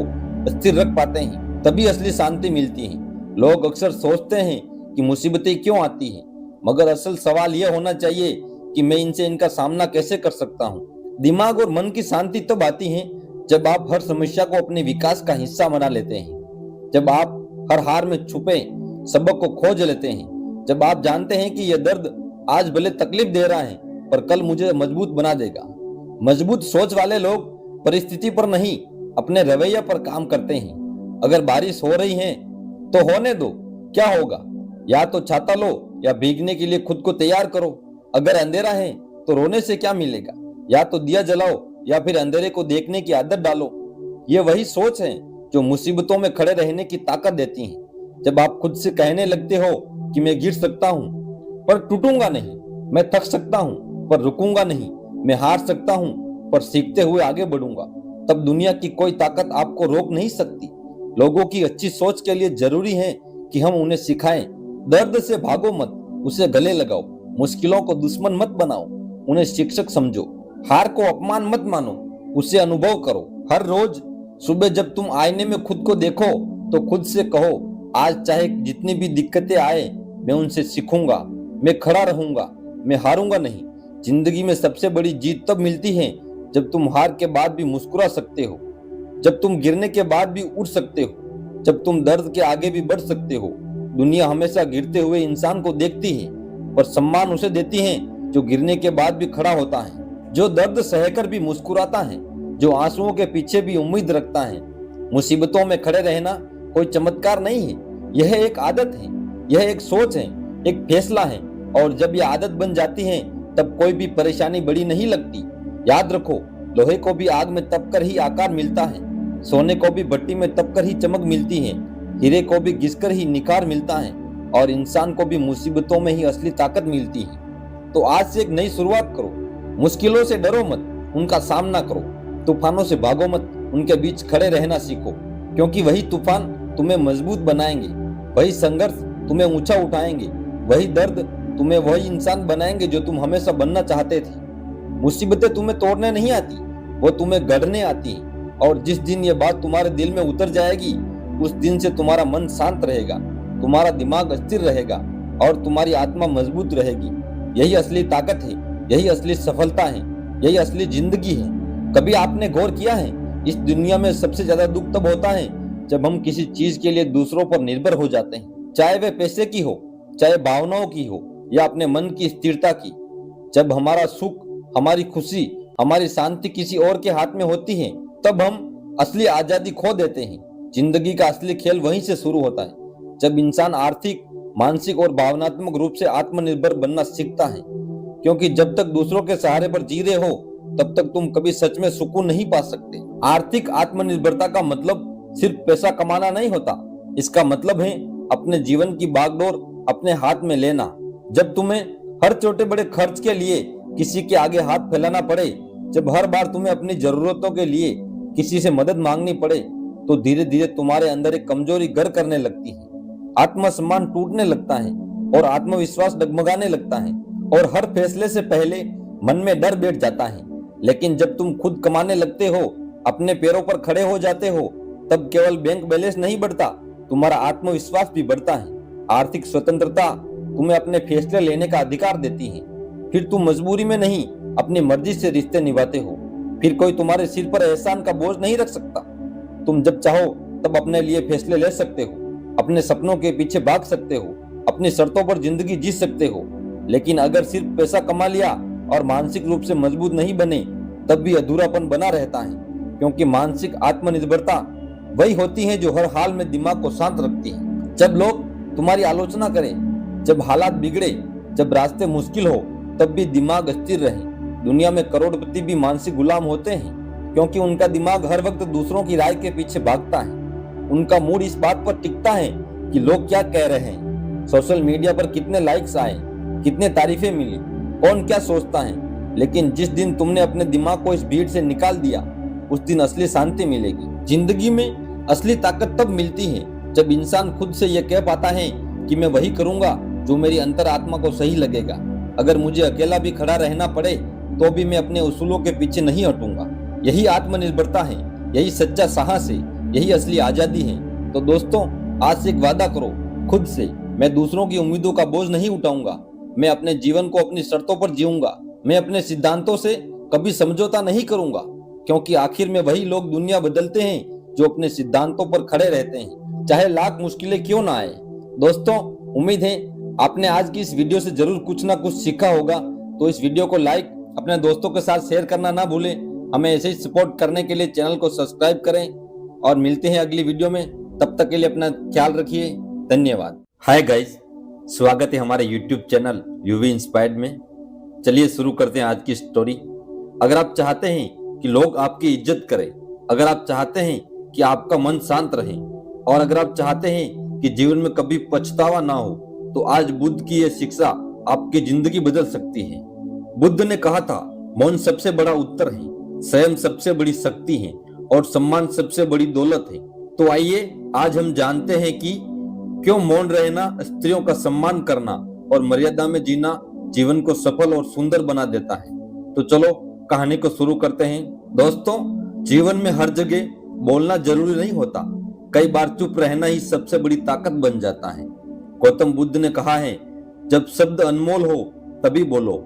स्थिर रख पाते हैं, तभी असली शांति मिलती है। लोग अक्सर सोचते हैं कि मुसीबतें क्यों आती हैं, मगर असल सवाल यह होना चाहिए कि मैं इनका सामना कैसे कर सकता हूँ। दिमाग और मन की शांति तब आती है जब आप हर समस्या को अपने विकास का हिस्सा बना लेते हैं, जब आप हर हार में छुपे सबक को खोज लेते हैं, जब आप जानते हैं कि यह दर्द आज भले तकलीफ दे रहा है पर कल मुझे मजबूत बना देगा। मजबूत सोच वाले लोग परिस्थिति पर नहीं, अपने रवैये पर काम करते हैं। अगर बारिश हो रही है तो होने दो, क्या होगा? या तो छाता लो या भीगने के लिए खुद को तैयार करो। अगर अंधेरा है तो रोने से क्या मिलेगा? या तो दिया जलाओ या फिर अंधेरे को देखने की आदत डालो। ये वही सोच है जो मुसीबतों में खड़े रहने की ताकत देती है। जब आप खुद से कहने लगते हो कि मैं गिर सकता हूँ पर टूटूंगा नहीं, मैं थक सकता हूँ पर रुकूंगा नहीं, मैं हार सकता हूँ पर सीखते हुए आगे बढ़ूंगा, तब दुनिया की कोई ताकत आपको रोक नहीं सकती। लोगों की अच्छी सोच के लिए जरूरी है कि हम उन्हें सिखाएं, दर्द से भागो मत, उसे गले लगाओ। मुश्किलों को दुश्मन मत बनाओ, उन्हें शिक्षक समझो। हार को अपमान मत मानो, उसे अनुभव करो। हर रोज सुबह जब तुम आईने में खुद को देखो तो खुद से कहो, आज चाहे जितनी भी दिक्कतें आए मैं उनसे सीखूंगा, मैं खड़ा रहूंगा, मैं हारूंगा नहीं। जिंदगी में सबसे बड़ी जीत तब मिलती है जब तुम हार के बाद भी मुस्कुरा सकते हो, जब तुम गिरने के बाद भी उठ सकते हो, जब तुम दर्द के आगे भी बढ़ सकते हो। दुनिया हमेशा गिरते हुए इंसान को देखती है, पर सम्मान उसे देती है जो गिरने के बाद भी खड़ा होता है, जो दर्द सहकर भी मुस्कुराता है, जो आंसुओं के पीछे भी उम्मीद रखता है। मुसीबतों में खड़े रहना कोई चमत्कार नहीं है, यह एक आदत है, यह एक सोच है, एक फैसला है। और जब यह आदत बन जाती है तब कोई भी परेशानी बड़ी नहीं लगती। याद रखो, लोहे को भी आग में तपकर ही आकार मिलता है, सोने को भी भट्टी में तपकर ही चमक मिलती है, हीरे को भी घिसकर ही निखार मिलता है, और इंसान को भी मुसीबतों में ही असली ताकत मिलती है। तो आज से एक नई शुरुआत करो। मुश्किलों से डरो मत, उनका सामना करो। तूफानों से भागो मत, उनके बीच खड़े रहना सीखो, क्योंकि वही तूफान तुम्हें मजबूत बनाएंगे, वही संघर्ष तुम्हें ऊंचा उठाएंगे, वही दर्द तुम्हें वही इंसान बनाएंगे जो तुम हमेशा बनना चाहते थे। मुसीबतें तुम्हें तोड़ने नहीं आती, वो तुम्हें गढ़ने आती हैं। और जिस दिन ये बात तुम्हारे दिल में उतर जाएगी, उस दिन से तुम्हारा मन शांत रहेगा, तुम्हारा दिमाग स्थिर रहेगा और तुम्हारी आत्मा मजबूत रहेगी। यही असली ताकत है, यही असली सफलता है, यही असली जिंदगी है। कभी आपने गौर किया है, इस दुनिया में सबसे ज्यादा दुख तब होता है जब हम किसी चीज के लिए दूसरों पर निर्भर हो जाते हैं, चाहे वे पैसे की हो, चाहे भावनाओं की हो या अपने मन की स्थिरता की। जब हमारा सुख, हमारी खुशी, हमारी शांति किसी और के हाथ में होती है, तब हम असली आजादी खो देते हैं। जिंदगी का असली खेल वहीं से शुरू होता है, जब इंसान आर्थिक, मानसिक और भावनात्मक रूप से आत्मनिर्भर बनना सीखता है। क्योंकि जब तक दूसरों के सहारे पर जी रहे हो, तब तक तुम कभी सच में सुकून नहीं पा सकते। आर्थिक आत्मनिर्भरता का मतलब सिर्फ पैसा कमाना नहीं होता, इसका मतलब है अपने जीवन की बागडोर अपने हाथ में लेना। जब तुम्हें हर छोटे बड़े खर्च के लिए किसी के आगे हाथ फैलाना पड़े, जब हर बार तुम्हें अपनी जरूरतों के लिए किसी से मदद मांगनी पड़े, तो धीरे धीरे तुम्हारे अंदर एक कमजोरी घर करने लगती है, आत्मसम्मान टूटने लगता है और आत्मविश्वास डगमगाने लगता है, और हर फैसले से पहले मन में डर बैठ जाता है। लेकिन जब तुम खुद कमाने लगते हो, अपने पैरों पर खड़े हो जाते हो, तब केवल बैंक बैलेंस नहीं बढ़ता, तुम्हारा आत्मविश्वास भी बढ़ता है। आर्थिक स्वतंत्रता तुम्हें अपने फैसले लेने का अधिकार देती है। फिर तुम मजबूरी में नहीं, अपनी मर्जी से रिश्ते निभाते हो। फिर कोई तुम्हारे सिर पर एहसान का बोझ नहीं रख सकता। तुम जब चाहो तब अपने लिए फैसले ले सकते हो, अपने सपनों के पीछे भाग सकते हो, अपनी शर्तों पर जिंदगी जी सकते हो। लेकिन अगर सिर्फ पैसा कमा लिया और मानसिक रूप से मजबूत नहीं बने, तब भी अधूरापन बना रहता है। क्योंकि मानसिक आत्मनिर्भरता वही होती है जो हर हाल में दिमाग को शांत रखती है। जब लोग तुम्हारी आलोचना करें, जब हालात बिगड़े, जब रास्ते मुश्किल हो, तब भी दिमाग स्थिर रहे। दुनिया में करोड़पति भी मानसिक गुलाम होते हैं, क्योंकि उनका दिमाग हर वक्त दूसरों की राय के पीछे भागता है। उनका मूड इस बात पर टिकता है कि लोग क्या कह रहे हैं, सोशल मीडिया पर कितने लाइक्स आए, कितने तारीफें मिली, कौन क्या सोचता है। लेकिन जिस दिन तुमने अपने दिमाग को इस भीड़ से निकाल दिया, उस दिन असली शांति मिलेगी। जिंदगी में असली ताकत तब मिलती है जब इंसान खुद से यह कह पाता है कि मैं वही करूंगा जो मेरी अंतरात्मा को सही लगेगा। अगर मुझे अकेला भी खड़ा रहना पड़े तो भी मैं अपने उसूलों के पीछे नहीं हटूंगा। यही आत्मनिर्भरता है, यही सच्चा साहस है, यही असली आजादी है। तो दोस्तों, आज से एक वादा करो खुद से, मैं दूसरों की उम्मीदों का बोझ नहीं उठाऊंगा। मैं अपने जीवन को अपनी शर्तों पर जीऊंगा। मैं अपने सिद्धांतों से कभी समझौता नहीं करूंगा, क्योंकि आखिर में वही लोग दुनिया बदलते हैं जो अपने सिद्धांतों पर खड़े रहते हैं, चाहे लाख मुश्किलें क्यों ना आए। दोस्तों, उम्मीद है आपने आज की इस वीडियो से जरूर कुछ ना कुछ सीखा होगा। तो इस वीडियो को लाइक, अपने दोस्तों के साथ शेयर करना ना भूलें। हमें ऐसे ही सपोर्ट करने के लिए चैनल को सब्सक्राइब करें और मिलते हैं अगली वीडियो में। तब तक के लिए अपना ख्याल रखिए। धन्यवाद। हाय गाइस, स्वागत है हमारे यूट्यूब चैनल यूवी इंस्पायर्ड में। चलिए शुरू करते हैं आज की स्टोरी। अगर आप चाहते हैं कि लोग आपकी इज्जत करें, अगर आप चाहते हैं कि आपका मन शांत रहे और अगर आप चाहते हैं कि जीवन में कभी पछतावा ना हो, तो आज बुद्ध की यह शिक्षा आपकी जिंदगी बदल सकती है। बुद्ध ने कहा था, मौन सबसे बड़ा उत्तर है, संयम सबसे बड़ी शक्ति है और सम्मान सबसे बड़ी दौलत है। तो आइए आज हम जानते हैं कि क्यों मौन रहना, स्त्रियों का सम्मान करना और मर्यादा में जीना जीवन को सफल और सुंदर बना देता है। तो चलो कहानी को शुरू करते हैं। दोस्तों, जीवन में हर जगह बोलना जरूरी नहीं होता, कई बार चुप रहना ही सबसे बड़ी ताकत बन जाता है। गौतम बुद्ध ने कहा है, जब शब्द अनमोल हो तभी बोलो,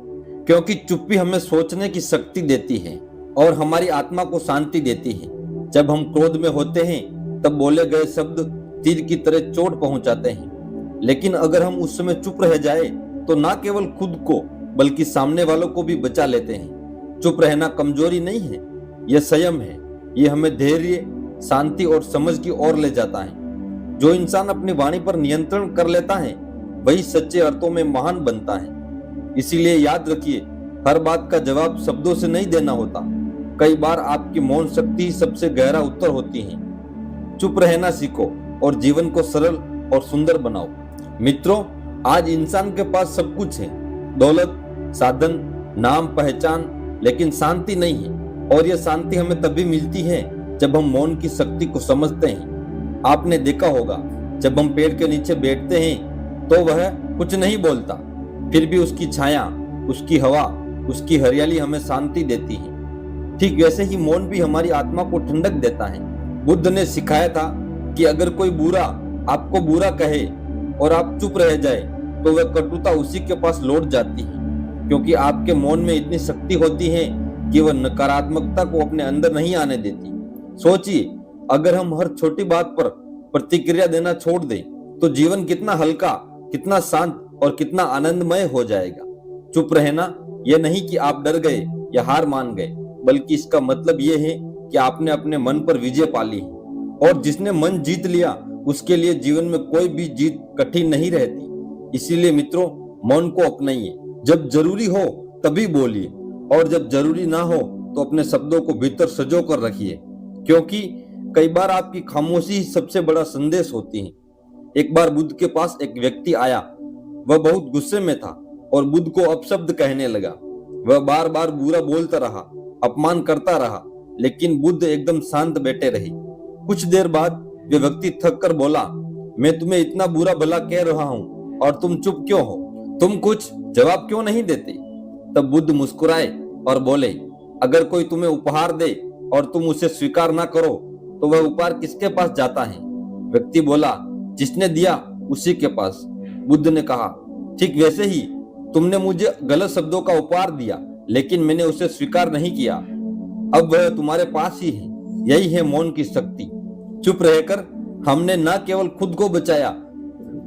क्योंकि चुप्पी हमें सोचने की शक्ति देती है और हमारी आत्मा को शांति देती है। जब हम क्रोध में होते हैं तब बोले गए शब्द तीर की तरह चोट पहुंचाते हैं, लेकिन अगर हम उस समय चुप रह जाए तो ना केवल खुद को बल्कि सामने वालों को भी बचा लेते हैं। चुप रहना कमजोरी नहीं है, यह संयम है। यह हमें धैर्य, शांति और समझ की ओर ले जाता है। जो इंसान अपनी वाणी पर नियंत्रण कर लेता है वही सच्चे अर्थों में महान बनता है। इसीलिए याद रखिए, हर बात का जवाब शब्दों से नहीं देना होता। कई बार आपकी मौन शक्ति ही सबसे गहरा उत्तर होती है। चुप रहना सीखो और जीवन को सरल और सुंदर बनाओ। मित्रों, आज इंसान के पास सब कुछ है, दौलत, साधन, नाम, पहचान, लेकिन शांति नहीं है। और यह शांति हमें तभी मिलती है जब हम मौन की शक्ति को समझते हैं। आपने देखा होगा, जब हम पेड़ के नीचे बैठते हैं तो वह कुछ नहीं बोलता, फिर भी उसकी छाया, उसकी हवा, उसकी हरियाली हमें शांति देती है। ठीक वैसे ही मौन भी हमारी आत्मा को ठंडक देता है। बुद्ध ने सिखाया था कि अगर कोई बुरा आपको बुरा कहे और आप चुप रह जाए तो वह कटुता उसी के पास लौट जाती है, क्योंकि आपके मौन में इतनी शक्ति होती है कि वह नकारात्मकता को अपने अंदर नहीं आने देती। सोचिए, अगर हम हर छोटी बात पर प्रतिक्रिया देना छोड़ दें तो जीवन कितना हल्का, कितना शांत और कितना आनंदमय हो जाएगा। चुप रहना यह नहीं कि आप डर गए या हार मान गए, बल्कि इसका मतलब यह है कि आपने अपने मन पर विजय पा ली है। और जिसने मन जीत लिया उसके लिए जीवन में कोई भी जीत कठिन नहीं रहती। इसीलिए मित्रों, मौन को अपनाइए। जब जरूरी हो तभी बोलिए और जब जरूरी ना हो तो अपने शब्दों को भीतर सजो कर रखिए, क्योंकि कई बार आपकी खामोशी ही सबसे बड़ा संदेश होती है। एक बार बुद्ध के पास एक व्यक्ति आया। वह बहुत गुस्से में था और बुद्ध को अपशब्द कहने लगा। वह बार बार बुरा बोलता रहा, अपमान करता रहा, लेकिन बुद्ध एकदम शांत बैठे रहे। कुछ देर बाद वह व्यक्ति थक कर बोला, मैं तुम्हें इतना बुरा भला कह रहा हूँ और तुम चुप क्यों हो? तुम कुछ जवाब क्यों नहीं देते? तब बुद्ध मुस्कुराए और बोले, अगर कोई तुम्हें उपहार दे और तुम उसे स्वीकार ना करो तो वह उपहार किसके पास जाता है? व्यक्ति बोला, जिसने दिया उसी के पास। बुद्ध ने कहा, ठीक वैसे ही तुमने मुझे गलत शब्दों का उपहार दिया, लेकिन मैंने उसे स्वीकार नहीं किया। अब वह तुम्हारे पास ही है। यही है मौन की शक्ति। चुप रहकर हमने न केवल खुद को बचाया,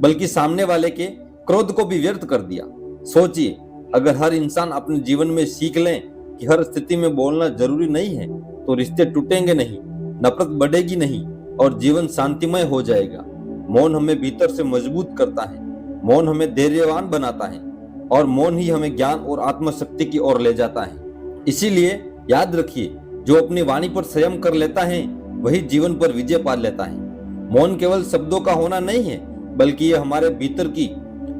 बल्कि सामने वाले के क्रोध को भी व्यर्थ कर दिया। सोचिए, अगर हर इंसान अपने जीवन में सीख लें कि हर स्थिति में बोलना जरूरी नहीं है, तो रिश्ते टूटेंगे नहीं, नफरत बढ़ेगी नहीं और जीवन शांतिमय हो जाएगा। मौन हमें भीतर से मजबूत करता है, मौन हमें धैर्यवान बनाता है और मौन ही हमें ज्ञान और आत्मशक्ति की ओर ले जाता है। इसीलिए याद रखिए, जो अपनी वाणी पर संयम कर लेता है वही जीवन पर विजय पा लेता है। मौन केवल शब्दों का होना नहीं है, बल्कि यह हमारे भीतर की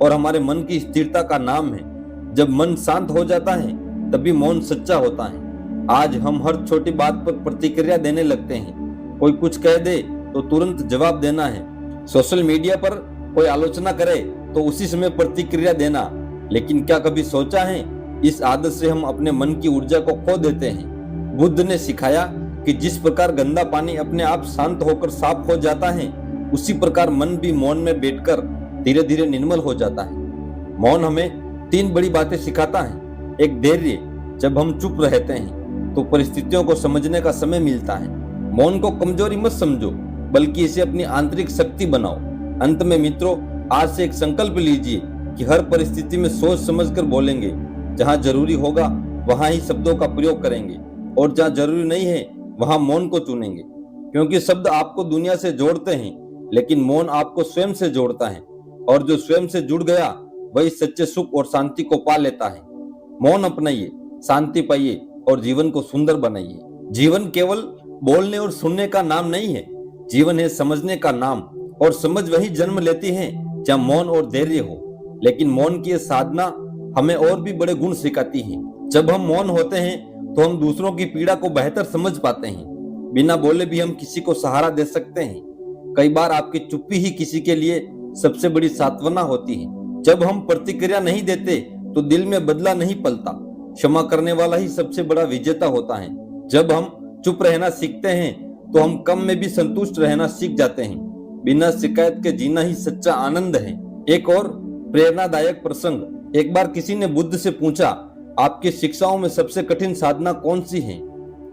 और हमारे मन की स्थिरता का नाम है। जब मन शांत हो जाता है तभी मौन सच्चा होता है। आज हम हर छोटी बात पर प्रतिक्रिया देने लगते हैं। कोई कुछ कह दे तो तुरंत जवाब देना है। सोशल मीडिया पर कोई आलोचना करे तो उसी समय प्रतिक्रिया देना। लेकिन क्या कभी सोचा है, इस आदत से हम अपने मन की ऊर्जा को खो देते हैं। बुद्ध ने सिखाया कि जिस प्रकार गंदा पानी अपने आप शांत होकर साफ हो जाता है, उसी प्रकार मन भी मौन में बैठकर धीरे धीरे निर्मल हो जाता है। मौन हमें 3 बड़ी बातें सिखाता है। एक, धैर्य। जब हम चुप रहते हैं तो परिस्थितियों को समझने का समय मिलता है। मौन को कमजोरी मत समझो, बल्कि इसे अपनी आंतरिक शक्ति बनाओ। अंत में मित्रों, आज से एक संकल्प लीजिए कि हर परिस्थिति में सोच समझकर बोलेंगे। जहां जरूरी होगा वहां ही शब्दों का प्रयोग करेंगे, और जहां जरूरी नहीं है वहां मौन को चुनेंगे। क्योंकि शब्द आपको दुनिया से जोड़ते हैं, लेकिन मौन आपको स्वयं से जोड़ता है, और जो स्वयं से जुड़ गया वही सच्चे सुख और शांति को पा लेता है। मौन अपनाइए, शांति पाइए और जीवन को सुंदर बनाइए। जीवन केवल बोलने और सुनने का नाम नहीं है, जीवन है समझने का नाम, और समझ वही जन्म लेती है जहाँ मौन और धैर्य हो। लेकिन मौन की साधना हमें और भी बड़े गुण सिखाती है। जब हम मौन होते हैं तो हम दूसरों की पीड़ा को बेहतर समझ पाते हैं। बिना बोले भी हम किसी को सहारा दे सकते हैं। कई बार आपकी चुप्पी ही किसी के लिए सबसे बड़ी सांत्वना होती है। जब हम प्रतिक्रिया नहीं देते तो दिल में बदला नहीं पलता। क्षमा करने वाला ही सबसे बड़ा विजेता होता है। जब हम चुप रहना सीखते हैं तो हम कम में भी संतुष्ट रहना सीख जाते हैं। बिना शिकायत के जीना ही सच्चा आनंद है। एक और प्रेरणादायक प्रसंग। एक बार किसी ने बुद्ध से पूछा, आपकी शिक्षाओं में सबसे कठिन साधना कौन सी है?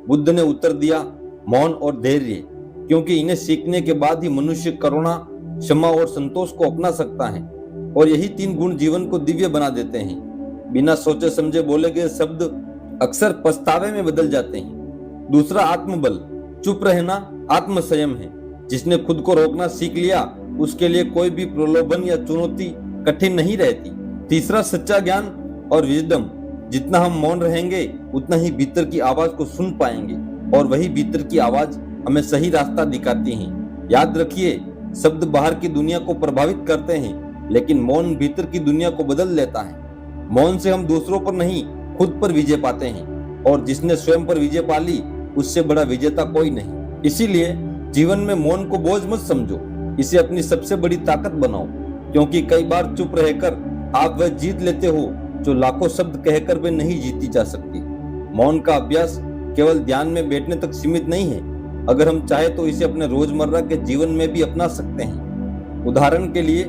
बुद्ध ने उत्तर दिया, मौन और धैर्य, क्योंकि इन्हें सीखने के बाद ही मनुष्य करुणा, क्षमा और संतोष को अपना सकता है। और यही 3 गुण जीवन को दिव्य बना देते हैं। बिना सोचे समझे बोले गए शब्द अक्सर पछतावे में बदल जाते हैं। दूसरा, आत्मबल। चुप रहना आत्मसंयम है। जिसने खुद को रोकना सीख लिया, उसके लिए कोई भी प्रलोभन या चुनौती कठिन नहीं रहती। तीसरा, सच्चा ज्ञान और विजडम। जितना हम मौन रहेंगे उतना ही भीतर की आवाज को सुन पाएंगे, और वही भीतर की आवाज हमें सही रास्ता दिखाती है। याद रखिए, शब्द बाहर की दुनिया को प्रभावित करते हैं, लेकिन मौन भीतर की दुनिया को बदल लेता है। मौन से हम दूसरों पर नहीं, खुद पर विजय पाते हैं, और जिसने स्वयं पर विजय पा ली, उससे बड़ा विजेता कोई नहीं। इसीलिए जीवन में मौन को बोझ मत समझो, इसे अपनी सबसे बड़ी ताकत बनाओ। क्योंकि कई बार चुप रहकर आप वह जीत लेते हो जो लाखों शब्द कहकर भी नहीं जीती जा सकती। मौन का अभ्यास केवल ध्यान में बैठने तक सीमित नहीं है। अगर हम चाहे तो इसे अपने रोजमर्रा के जीवन में भी अपना सकते हैं। उदाहरण के लिए,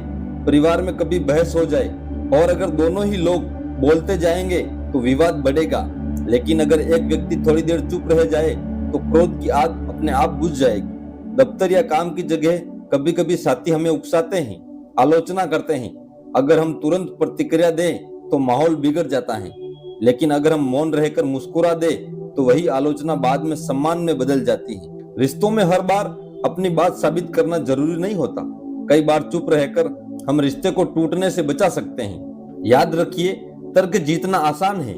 परिवार में कभी बहस हो जाए और अगर दोनों ही लोग बोलते जाएंगे तो विवाद बढ़ेगा। लेकिन अगर एक व्यक्ति थोड़ी देर चुप रह जाए तो क्रोध की आग अपने आप बुझ जाएगी। दफ्तर या काम की जगह कभी कभी साथी हमें उकसाते हैं, आलोचना करते हैं। अगर हम तुरंत प्रतिक्रिया दें तो माहौल बिगड़ जाता है, लेकिन अगर हम मौन रहकर मुस्कुरा दे तो वही आलोचना बाद में सम्मान में बदल जाती है। रिश्तों में हर बार अपनी बात साबित करना जरूरी नहीं होता। कई बार चुप रहकर हम रिश्ते को टूटने से बचा सकते हैं। याद रखिए, तर्क जीतना आसान है,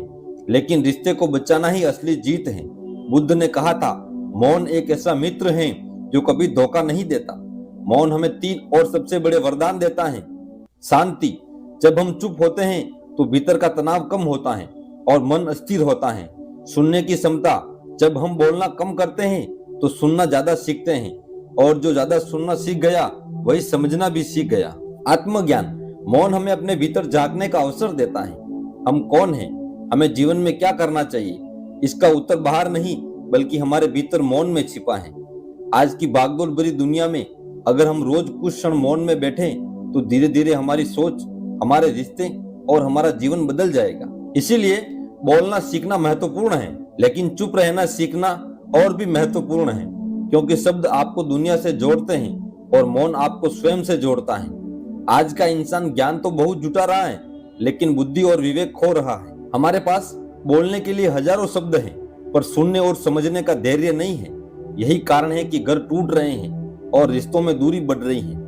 लेकिन रिश्ते को बचाना ही असली जीत है। बुद्ध ने कहा था, मौन एक ऐसा मित्र है जो कभी धोखा नहीं देता। मौन हमें 3 और सबसे बड़े वरदान देता है। शांति। जब हम चुप होते हैं तो भीतर का तनाव कम होता है और मन स्थिर होता है। सुनने की क्षमता। जब हम बोलना कम करते हैं तो सुनना ज्यादा सीखते हैं, और जो ज्यादा सुनना सीख गया वही समझना भी सीख गया। आत्मज्ञान। मौन हमें अपने भीतर झांकने का अवसर देता है। हम कौन हैं, हमें जीवन में क्या करना चाहिए, इसका उत्तर बाहर नहीं बल्कि हमारे भीतर मौन में छिपा है। आज की भागदौड़ भरी दुनिया में अगर हम रोज कुछ क्षण मौन में बैठे तो धीरे धीरे हमारी सोच, हमारे रिश्ते और हमारा जीवन बदल जाएगा। इसीलिए बोलना सीखना महत्वपूर्ण है, लेकिन चुप रहना सीखना और भी महत्वपूर्ण है। क्योंकि शब्द आपको दुनिया से जोड़ते हैं और मौन आपको स्वयं से जोड़ता है। आज का इंसान ज्ञान तो बहुत जुटा रहा है, लेकिन बुद्धि और विवेक खो रहा है। हमारे पास बोलने के लिए हजारों शब्द हैं, पर सुनने और समझने का धैर्य नहीं है। यही कारण है कि घर टूट रहे हैं और रिश्तों में दूरी बढ़ रही है।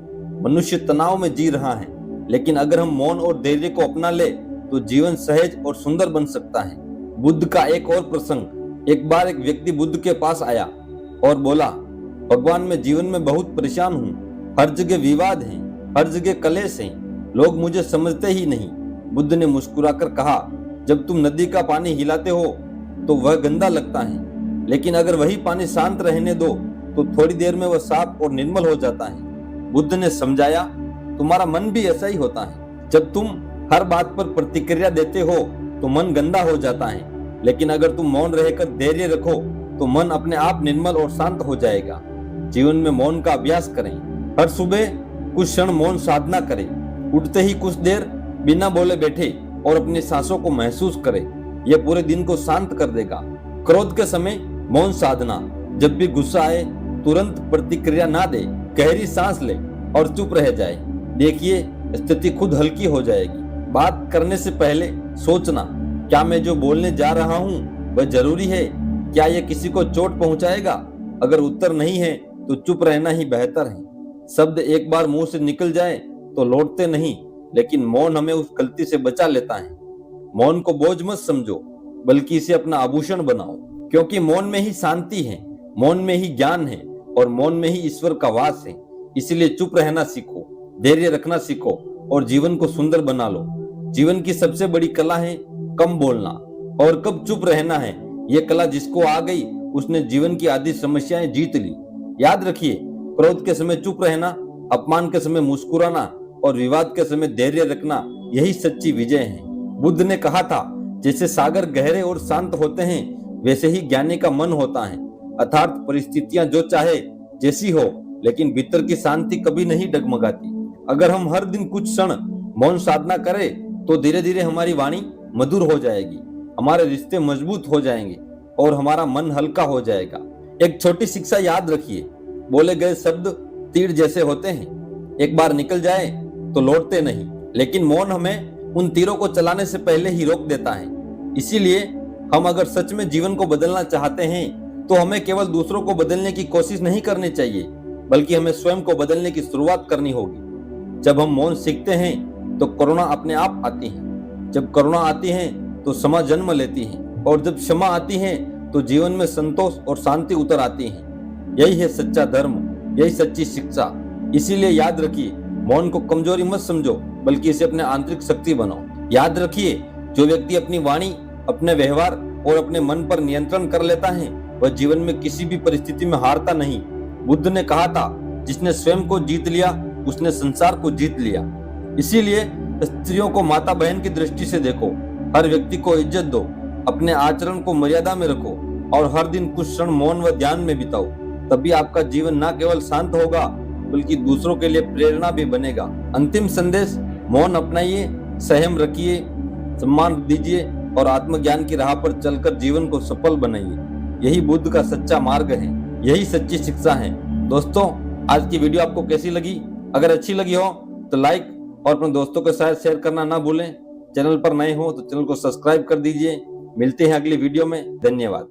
मनुष्य तनाव में जी रहा है, लेकिन अगर हम मौन और धैर्य को अपना ले तो जीवन सहज और सुंदर बन सकता है। बुद्ध का एक और प्रसंग। एक बार एक व्यक्ति बुद्ध के पास आया और बोला, भगवान, मैं जीवन में बहुत परेशान हूँ। हर जगह विवाद है, हर जगह कलेश है, लोग मुझे समझते ही नहीं। बुद्ध ने मुस्कुराकर कहा, जब तुम नदी का पानी हिलाते हो तो वह गंदा लगता है, लेकिन अगर वही पानी शांत रहने दो तो थोड़ी देर में वह साफ और निर्मल हो जाता है। बुद्ध ने समझाया, तुम्हारा मन भी ऐसा ही होता है। जब तुम हर बात पर प्रतिक्रिया देते हो तो मन गंदा हो जाता है, लेकिन अगर तुम मौन रहकर धैर्य रखो तो मन अपने आप निर्मल और शांत हो जाएगा। जीवन में मौन का अभ्यास करें। हर सुबह कुछ क्षण मौन साधना करें। उठते ही कुछ देर बिना बोले बैठे और अपनी सांसों को महसूस करें। यह पूरे दिन को शांत कर देगा। क्रोध के समय मौन साधना। जब भी गुस्सा आए तुरंत प्रतिक्रिया ना दे, गहरी सांस ले और चुप रह जाए। देखिए स्थिति खुद हल्की हो जाएगी। बात करने से पहले सोचना, क्या मैं जो बोलने जा रहा हूँ वह जरूरी है? क्या यह किसी को चोट पहुंचाएगा? अगर उत्तर नहीं है तो चुप रहना ही बेहतर है। शब्द एक बार मुंह से निकल जाए तो लौटते नहीं, लेकिन मौन हमें उस गलती से बचा लेता है। मौन को बोझ मत समझो, बल्कि इसे अपना आभूषण बनाओ, क्योंकि मौन में ही शांति है, मौन में ही ज्ञान है और मौन में ही ईश्वर का वास है। इसलिए चुप रहना सीखो, धैर्य रखना सीखो और जीवन को सुंदर बना लो। जीवन की सबसे बड़ी कला है कम बोलना और कब चुप रहना है। यह कला जिसको आ गई उसने जीवन की आधी समस्याएं जीत ली। याद रखिए, क्रोध के समय चुप रहना, अपमान के समय मुस्कुराना और विवाद के समय धैर्य रखना, यही सच्ची विजय है। बुद्ध ने कहा था, जैसे सागर गहरे और शांत होते हैं वैसे ही ज्ञानी का मन होता है। अर्थात परिस्थितियां जो चाहे जैसी हो, लेकिन भीतर की शांति कभी नहीं डगमगाती। अगर हम हर दिन कुछ क्षण मौन साधना करें तो धीरे धीरे हमारी वाणी मधुर हो जाएगी, हमारे रिश्ते मजबूत हो जाएंगे और हमारा मन हल्का हो जाएगा। एक छोटी शिक्षा याद रखिए, बोले गए शब्द तीर जैसे होते हैं, एक बार निकल जाए तो लौटते नहीं, लेकिन मौन हमें उन तीरों को चलाने से पहले ही रोक देता है। इसीलिए हम अगर सच में जीवन को बदलना चाहते हैं तो हमें केवल दूसरों को बदलने की कोशिश नहीं करनी चाहिए, बल्कि हमें स्वयं को बदलने की शुरुआत करनी होगी। जब हम मौन सीखते हैं तो करुणा अपने आप आती है। जब करुणा आती है तो क्षमा जन्म लेती है और जब क्षमा आती है तो जीवन में संतोष और शांति उतर आती है। यही है सच्चा धर्म, यही सच्ची शिक्षा। इसीलिए याद रखिए, मौन को कमजोरी मत समझो, बल्कि इसे अपने आंतरिक शक्ति बनाओ। याद रखिए, जो व्यक्ति अपनी वाणी, अपने व्यवहार और अपने मन पर नियंत्रण कर लेता है वह जीवन में किसी भी परिस्थिति में हारता नहीं। बुद्ध ने कहा था, जिसने स्वयं को जीत लिया उसने संसार को जीत लिया। इसीलिए स्त्रियों को माता बहन की दृष्टि से देखो, हर व्यक्ति को इज्जत दो, अपने आचरण को मर्यादा में रखो और हर दिन कुछ क्षण मौन व ध्यान में बिताओ। तभी आपका जीवन न केवल शांत होगा बल्कि दूसरों के लिए प्रेरणा भी बनेगा। अंतिम संदेश, मौन अपनाइए, संयम रखिए, सम्मान दीजिए और आत्मज्ञान की राह पर चलकर जीवन को सफल बनाइए। यही बुद्ध का सच्चा मार्ग है, यही सच्ची शिक्षा है। दोस्तों, आज की वीडियो आपको कैसी लगी? अगर अच्छी लगी हो तो लाइक और अपने दोस्तों के साथ शेयर करना ना भूलें। चैनल पर नए हो तो चैनल को सब्सक्राइब कर दीजिए। मिलते हैं अगली वीडियो में। धन्यवाद।